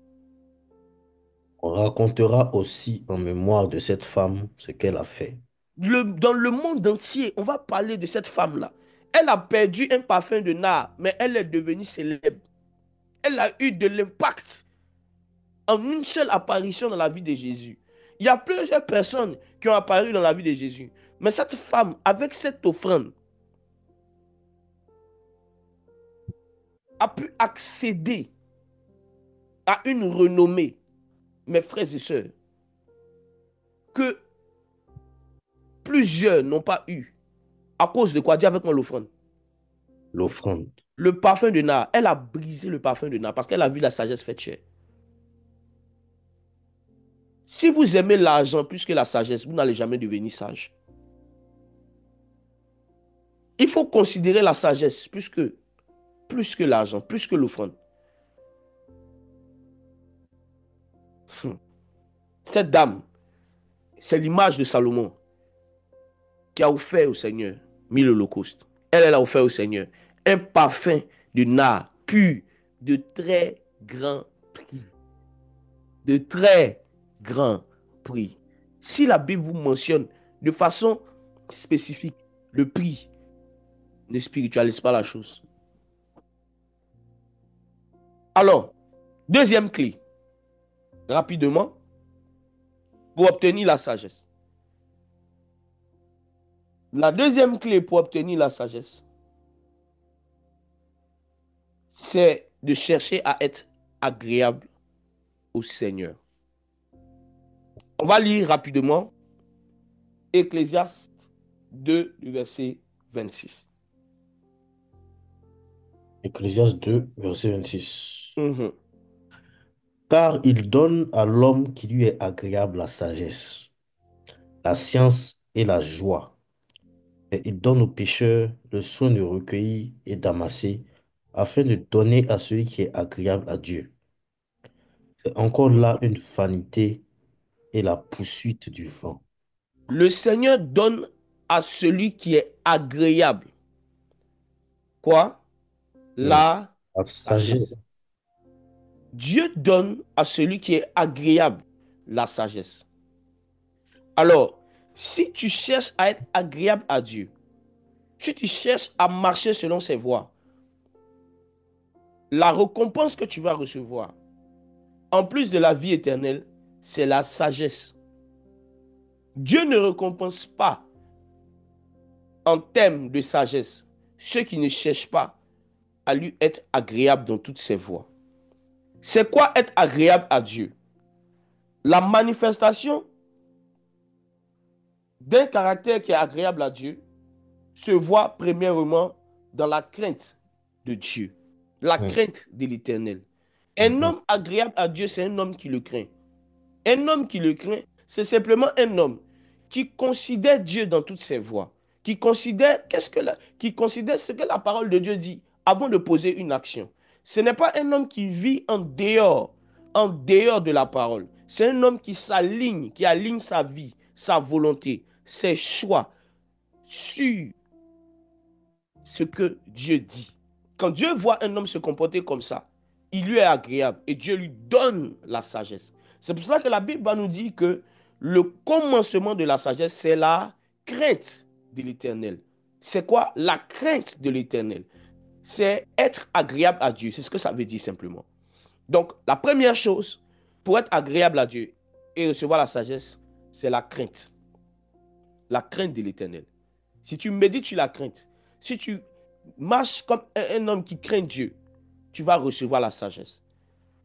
on racontera aussi en mémoire de cette femme ce qu'elle a fait. Dans le monde entier, on va parler de cette femme-là. Elle a perdu un parfum de nard, mais elle est devenue célèbre. Elle a eu de l'impact en une seule apparition dans la vie de Jésus. Il y a plusieurs personnes qui ont apparu dans la vie de Jésus. Mais cette femme, avec cette offrande, a pu accéder à une renommée, mes frères et sœurs, que plusieurs n'ont pas eu. À cause de quoi? Dis avec moi l'offrande. L'offrande. Le parfum de nard, elle a brisé le parfum de nard parce qu'elle a vu la sagesse faite chère. Si vous aimez l'argent plus que la sagesse, vous n'allez jamais devenir sage. Il faut considérer la sagesse plus que l'argent, plus que l'offrande. Cette dame, c'est l'image de Salomon qui a offert au Seigneur 1000 holocaustes. Elle a offert au Seigneur un parfum de nard pur, de très grand prix. De très grand prix. Si la Bible vous mentionne de façon spécifique le prix, ne spiritualise pas la chose. Alors, deuxième clé, rapidement, pour obtenir la sagesse. La deuxième clé pour obtenir la sagesse, c'est de chercher à être agréable au Seigneur. On va lire rapidement Ecclésiaste 2, du verset 26. Ecclésiaste 2, verset 26. Mhm. Car il donne à l'homme qui lui est agréable la sagesse, la science et la joie. Et il donne au pécheur le soin de recueillir et d'amasser, afin de donner à celui qui est agréable à Dieu. C'est encore là une vanité et la poursuite du vent. Le Seigneur donne à celui qui est agréable. Quoi? Hmm. La La sagesse. sagesse. Dieu donne à celui qui est agréable la sagesse. Alors, si tu cherches à être agréable à Dieu, si tu cherches à marcher selon ses voies, la récompense que tu vas recevoir, en plus de la vie éternelle, c'est la sagesse. Dieu ne récompense pas en termes de sagesse ceux qui ne cherchent pas à lui être agréable dans toutes ses voies. C'est quoi être agréable à Dieu? La manifestation d'un caractère qui est agréable à Dieu se voit premièrement dans la crainte de Dieu, la Hmm. crainte de l'Éternel. Un Mhm. homme agréable à Dieu, c'est un homme qui le craint. Un homme qui le craint, c'est simplement un homme qui considère Dieu dans toutes ses voies, qui considère ce que la parole de Dieu dit avant de poser une action. Ce n'est pas un homme qui vit en dehors de la parole. C'est un homme qui aligne sa vie, sa volonté, ses choix sur ce que Dieu dit. Quand Dieu voit un homme se comporter comme ça, il lui est agréable et Dieu lui donne la sagesse. C'est pour cela que la Bible va nous dire que le commencement de la sagesse, c'est la crainte de l'Éternel. C'est quoi la crainte de l'Éternel? C'est être agréable à Dieu. C'est ce que ça veut dire simplement. Donc, la première chose pour être agréable à Dieu et recevoir la sagesse, c'est la crainte. La crainte de l'Éternel. Si tu médites sur la crainte, si tu marches comme un homme qui craint Dieu, tu vas recevoir la sagesse.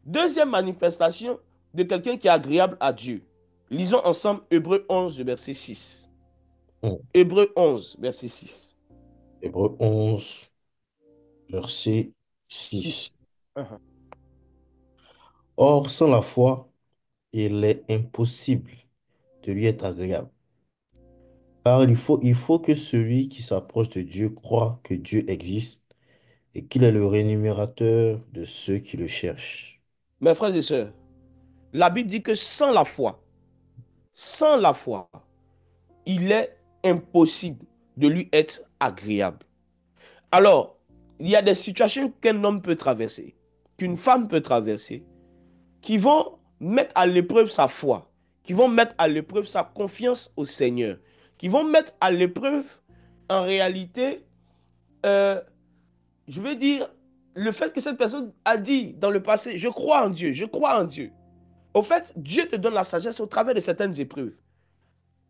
Deuxième manifestation de quelqu'un qui est agréable à Dieu. Lisons ensemble Hébreu 11, verset 6. Hmm. Hébreu 11, verset 6. Hébreux 11, verset 6. 6. Uh-huh. Or, sans la foi, il est impossible de lui être agréable. Car il faut que celui qui s'approche de Dieu croit que Dieu existe et qu'il est le rémunérateur de ceux qui le cherchent. Mes frères et sœurs, la Bible dit que sans la foi, il est impossible de lui être agréable. Alors, il y a des situations qu'un homme peut traverser, qu'une femme peut traverser, qui vont mettre à l'épreuve sa foi, qui vont mettre à l'épreuve sa confiance au Seigneur, qui vont mettre à l'épreuve, en réalité, euh, je veux dire, le fait que cette personne a dit dans le passé, je crois en Dieu, je crois en Dieu. Au fait, Dieu te donne la sagesse au travers de certaines épreuves.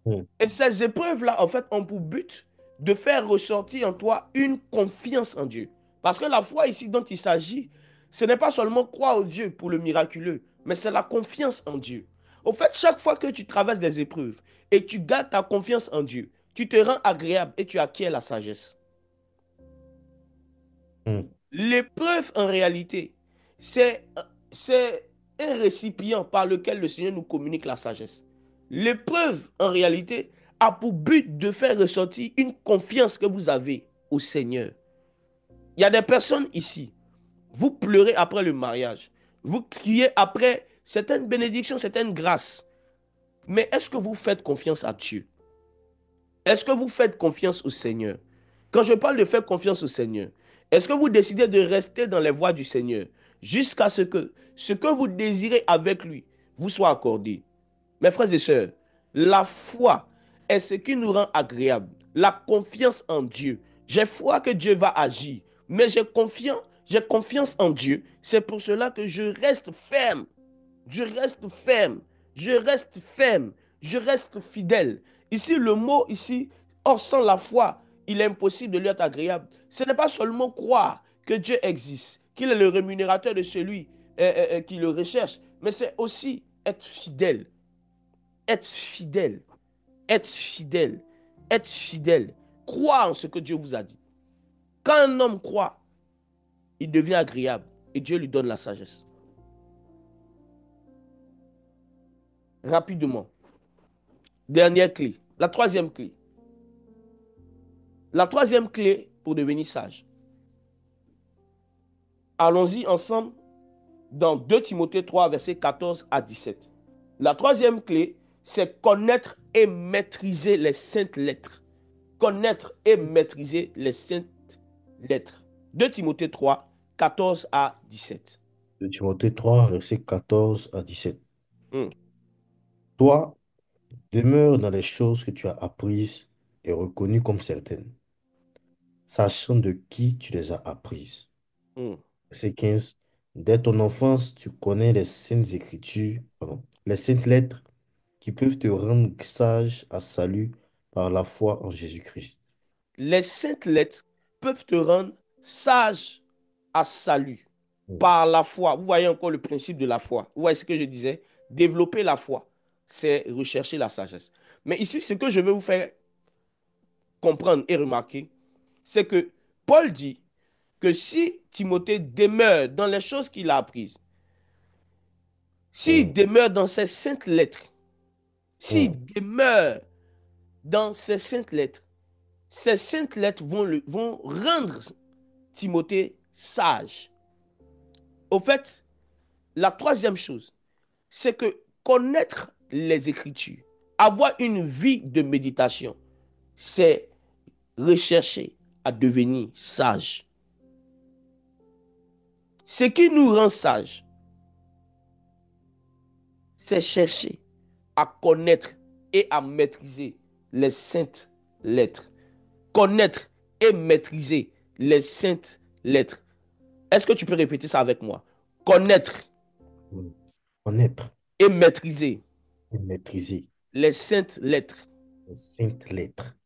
Hmm. Et ces épreuves-là, en fait, ont pour but de faire ressortir en toi une confiance en Dieu. Parce que la foi ici dont il s'agit, ce n'est pas seulement croire au Dieu pour le miraculeux, mais c'est la confiance en Dieu. Au fait, chaque fois que tu traverses des épreuves et tu gardes ta confiance en Dieu, tu te rends agréable et tu acquiers la sagesse. Mm. L'épreuve, en réalité, c'est, c'est un récipient par lequel le Seigneur nous communique la sagesse. L'épreuve, en réalité, a pour but de faire ressortir une confiance que vous avez au Seigneur. Il y a des personnes ici, vous pleurez après le mariage, vous criez après certaines bénédictions, certaines grâces. Mais est-ce que vous faites confiance à Dieu? Est-ce que vous faites confiance au Seigneur? Quand je parle de faire confiance au Seigneur, est-ce que vous décidez de rester dans les voies du Seigneur jusqu'à ce que vous désirez avec lui vous soit accordé? Mes frères et sœurs, la foi est ce qui nous rend agréable. La confiance en Dieu. J'ai foi que Dieu va agir, mais j'ai confiance en Dieu. C'est pour cela que je reste ferme. Je reste ferme. Je reste ferme. Je reste fidèle. Ici, le mot ici, or sans la foi, il est impossible de lui être agréable. Ce n'est pas seulement croire que Dieu existe, qu'il est le rémunérateur de celui qui le recherche, mais c'est aussi être fidèle. Être fidèle. Être fidèle. Être fidèle. Croire en ce que Dieu vous a dit. Quand un homme croit, il devient agréable et Dieu lui donne la sagesse. Rapidement. Dernière clé. La troisième clé. La troisième clé pour devenir sage. Allons-y ensemble dans 2 Timothée 3, versets 14 à 17. La troisième clé, c'est connaître et maîtriser les saintes lettres. Connaître et maîtriser les saintes lettres. 2 Timothée 3, 14 à 17. De Timothée 3, versets 14 à 17. Hmm, Toi, demeure dans les choses que tu as apprises et reconnues comme certaines, sachant de qui tu les as apprises. hmm. Verset 15. Dès ton enfance, tu connais les saintes écritures, pardon, les saintes lettres qui peuvent te rendre sage à salut par la foi en Jésus-Christ. Les saintes lettres peuvent te rendre sage à salut Mm. par la foi. Vous voyez encore le principe de la foi. Vous voyez ce que je disais? Développer la foi, c'est rechercher la sagesse. Mais ici, ce que je veux vous faire comprendre et remarquer, c'est que Paul dit que si Timothée demeure dans les choses qu'il a apprises, s'il Mm. demeure dans ces saintes lettres, Mm. s'il demeure dans ces saintes lettres vont rendre Timothée sage. Au fait, la troisième chose, c'est que connaître les Écritures, avoir une vie de méditation, c'est rechercher à devenir sage. Ce qui nous rend sage, c'est chercher à connaître et à maîtriser les saintes lettres. Connaître et maîtriser les saintes lettres. Est-ce que tu peux répéter ça avec moi? Connaître Mm. Connaître et maîtriser et maîtriser les saintes lettres. les saintes lettres.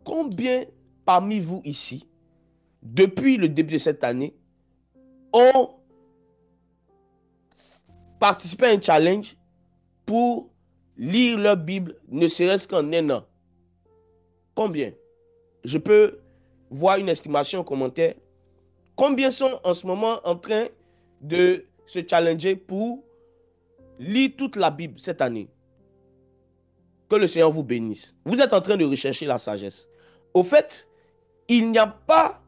Combien parmi vous ici, depuis le début de cette année, ont participé à un challenge pour lire leur Bible, ne serait-ce qu'en un an? Combien? Je peux voir une estimation en commentaire. Combien sont en ce moment en train de se challenger pour lire toute la Bible cette année? Que le Seigneur vous bénisse. Vous êtes en train de rechercher la sagesse. Au fait, il n'y a pas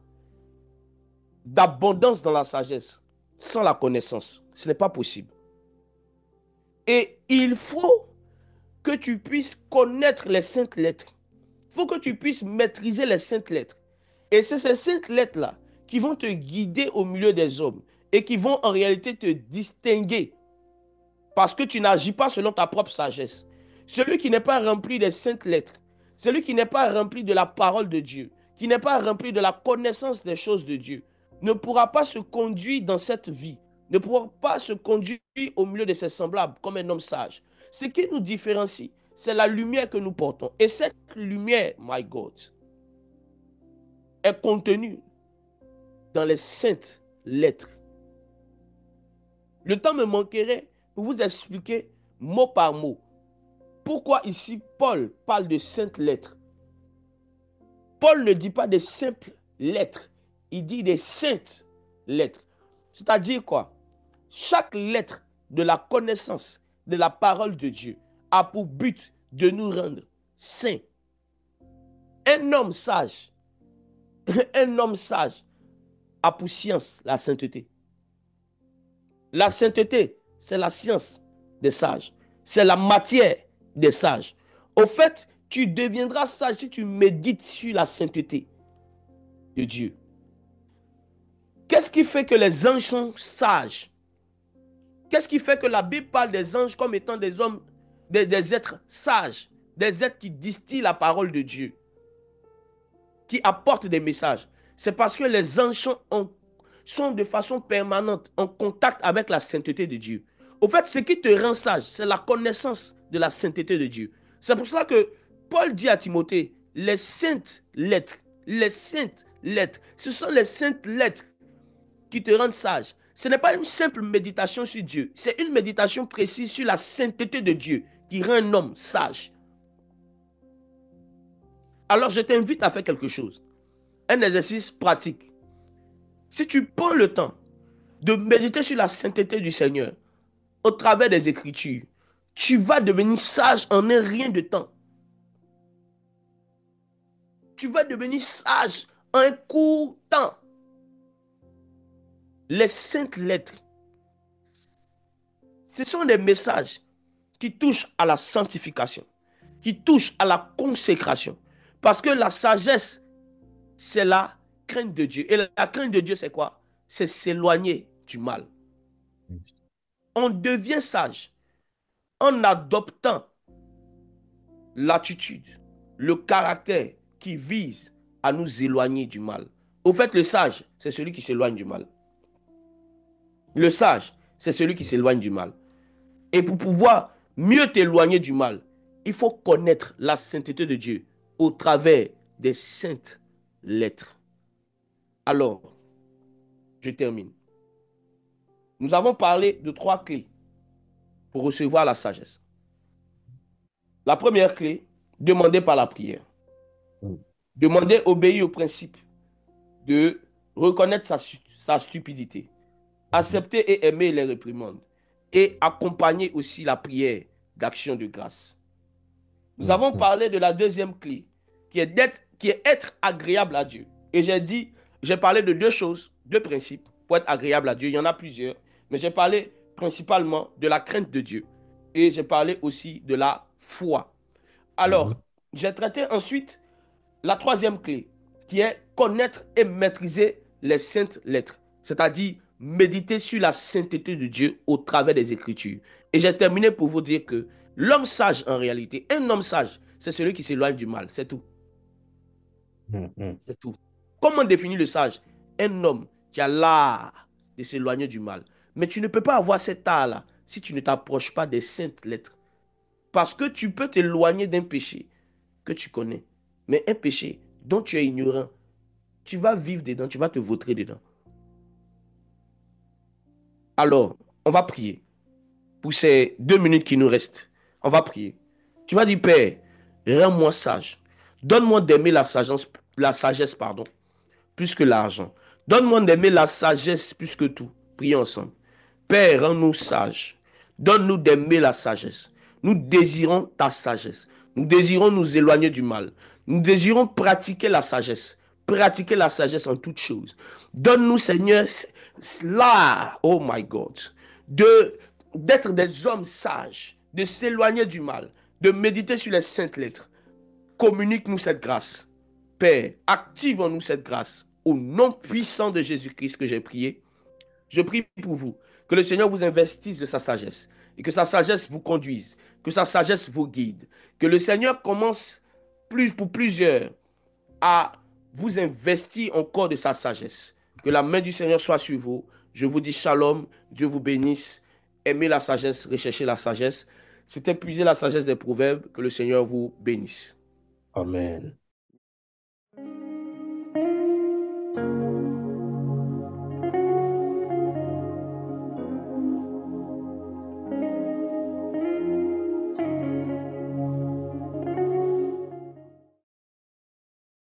d'abondance dans la sagesse sans la connaissance. Ce n'est pas possible. Et il faut que tu puisses connaître les saintes lettres. Il faut que tu puisses maîtriser les saintes lettres. Et c'est ces saintes lettres-là qui vont te guider au milieu des hommes et qui vont en réalité te distinguer parce que tu n'agis pas selon ta propre sagesse. Celui qui n'est pas rempli des saintes lettres, celui qui n'est pas rempli de la parole de Dieu, qui n'est pas rempli de la connaissance des choses de Dieu, ne pourra pas se conduire dans cette vie, ne pourra pas se conduire au milieu de ses semblables comme un homme sage. Ce qui nous différencie, c'est la lumière que nous portons. Et cette lumière, my God, est contenue dans les saintes lettres. Le temps me manquerait pour vous expliquer mot par mot pourquoi ici Paul parle de saintes lettres. Paul ne dit pas de simples lettres, il dit des saintes lettres. C'est-à-dire quoi? Chaque lettre de la connaissance de la parole de Dieu a pour but de nous rendre saints. Un homme sage, un homme sage a pour science la sainteté. La sainteté, c'est la science des sages. C'est la matière des sages. Au fait, tu deviendras sage si tu médites sur la sainteté de Dieu. Qu'est-ce qui fait que les anges sont sages? Qu'est-ce qui fait que la Bible parle des anges comme étant des hommes, des êtres sages, des êtres qui distillent la parole de Dieu, qui apportent des messages? C'est parce que les anges sont de façon permanente en contact avec la sainteté de Dieu. Au fait, ce qui te rend sage, c'est la connaissance de la sainteté de Dieu. C'est pour cela que Paul dit à Timothée, les saintes lettres, ce sont les saintes lettres qui te rendent sage. Ce n'est pas une simple méditation sur Dieu, c'est une méditation précise sur la sainteté de Dieu qui rend un homme sage. Alors je t'invite à faire quelque chose, un exercice pratique. Si tu prends le temps de méditer sur la sainteté du Seigneur au travers des Écritures, tu vas devenir sage en un rien de temps. Tu vas devenir sage en un court temps. Les saintes lettres, ce sont des messages qui touchent à la sanctification, qui touchent à la consécration. Parce que la sagesse, c'est la crainte de Dieu. Et la crainte de Dieu, c'est quoi? C'est s'éloigner du mal. On devient sage en adoptant l'attitude, le caractère qui vise à nous éloigner du mal. Au fait, le sage, c'est celui qui s'éloigne du mal. Le sage, c'est celui qui s'éloigne du mal. Et pour pouvoir mieux t'éloigner du mal, il faut connaître la sainteté de Dieu au travers des saintes lettres. Alors, je termine. Nous avons parlé de 3 clés pour recevoir la sagesse. La première clé, demander par la prière. Demander, obéir au principe de reconnaître sa stupidité, accepter et aimer les réprimandes et accompagner aussi la prière d'action de grâce. Nous avons parlé de la deuxième clé qui est être agréable à Dieu. Et j'ai parlé de 2 choses, 2 principes pour être agréable à Dieu. Il y en a plusieurs, mais j'ai parlé principalement de la crainte de Dieu et j'ai parlé aussi de la foi. Alors, j'ai traité ensuite la troisième clé, qui est connaître et maîtriser les saintes lettres, c'est-à-dire méditer sur la sainteté de Dieu au travers des Écritures. Et j'ai terminé pour vous dire que l'homme sage, en réalité, un homme sage, c'est celui qui s'éloigne du mal, c'est tout. C'est tout. Comment définir le sage? Un homme qui a l'art de s'éloigner du mal. Mais tu ne peux pas avoir cet art-là si tu ne t'approches pas des saintes lettres. Parce que tu peux t'éloigner d'un péché que tu connais. Mais un péché dont tu es ignorant, tu vas vivre dedans, tu vas te vautrer dedans. Alors, on va prier. Pour ces 2 minutes qui nous restent, on va prier. Tu vas dire, Père, rends-moi sage. Donne-moi d'aimer la sagesse, pardon, plus que l'argent. Donne-moi d'aimer la sagesse plus que tout. Prions ensemble. Père, rends-nous sages. Donne-nous d'aimer la sagesse. Nous désirons ta sagesse. Nous désirons nous éloigner du mal. Nous désirons pratiquer la sagesse. Pratiquer la sagesse en toutes choses. Donne-nous, Seigneur, là, oh my God, d'être des hommes sages, de s'éloigner du mal, de méditer sur les saintes lettres. Communique-nous cette grâce. Père, active en nous cette grâce. Au nom puissant de Jésus-Christ que j'ai prié, je prie pour vous, que le Seigneur vous investisse de sa sagesse et que sa sagesse vous conduise, que sa sagesse vous guide, que le Seigneur commence pour plusieurs à vous investir encore de sa sagesse. Que la main du Seigneur soit sur vous. Je vous dis shalom, Dieu vous bénisse. Aimez la sagesse, recherchez la sagesse. C'est épuiser la sagesse des proverbes. Que le Seigneur vous bénisse. Amen.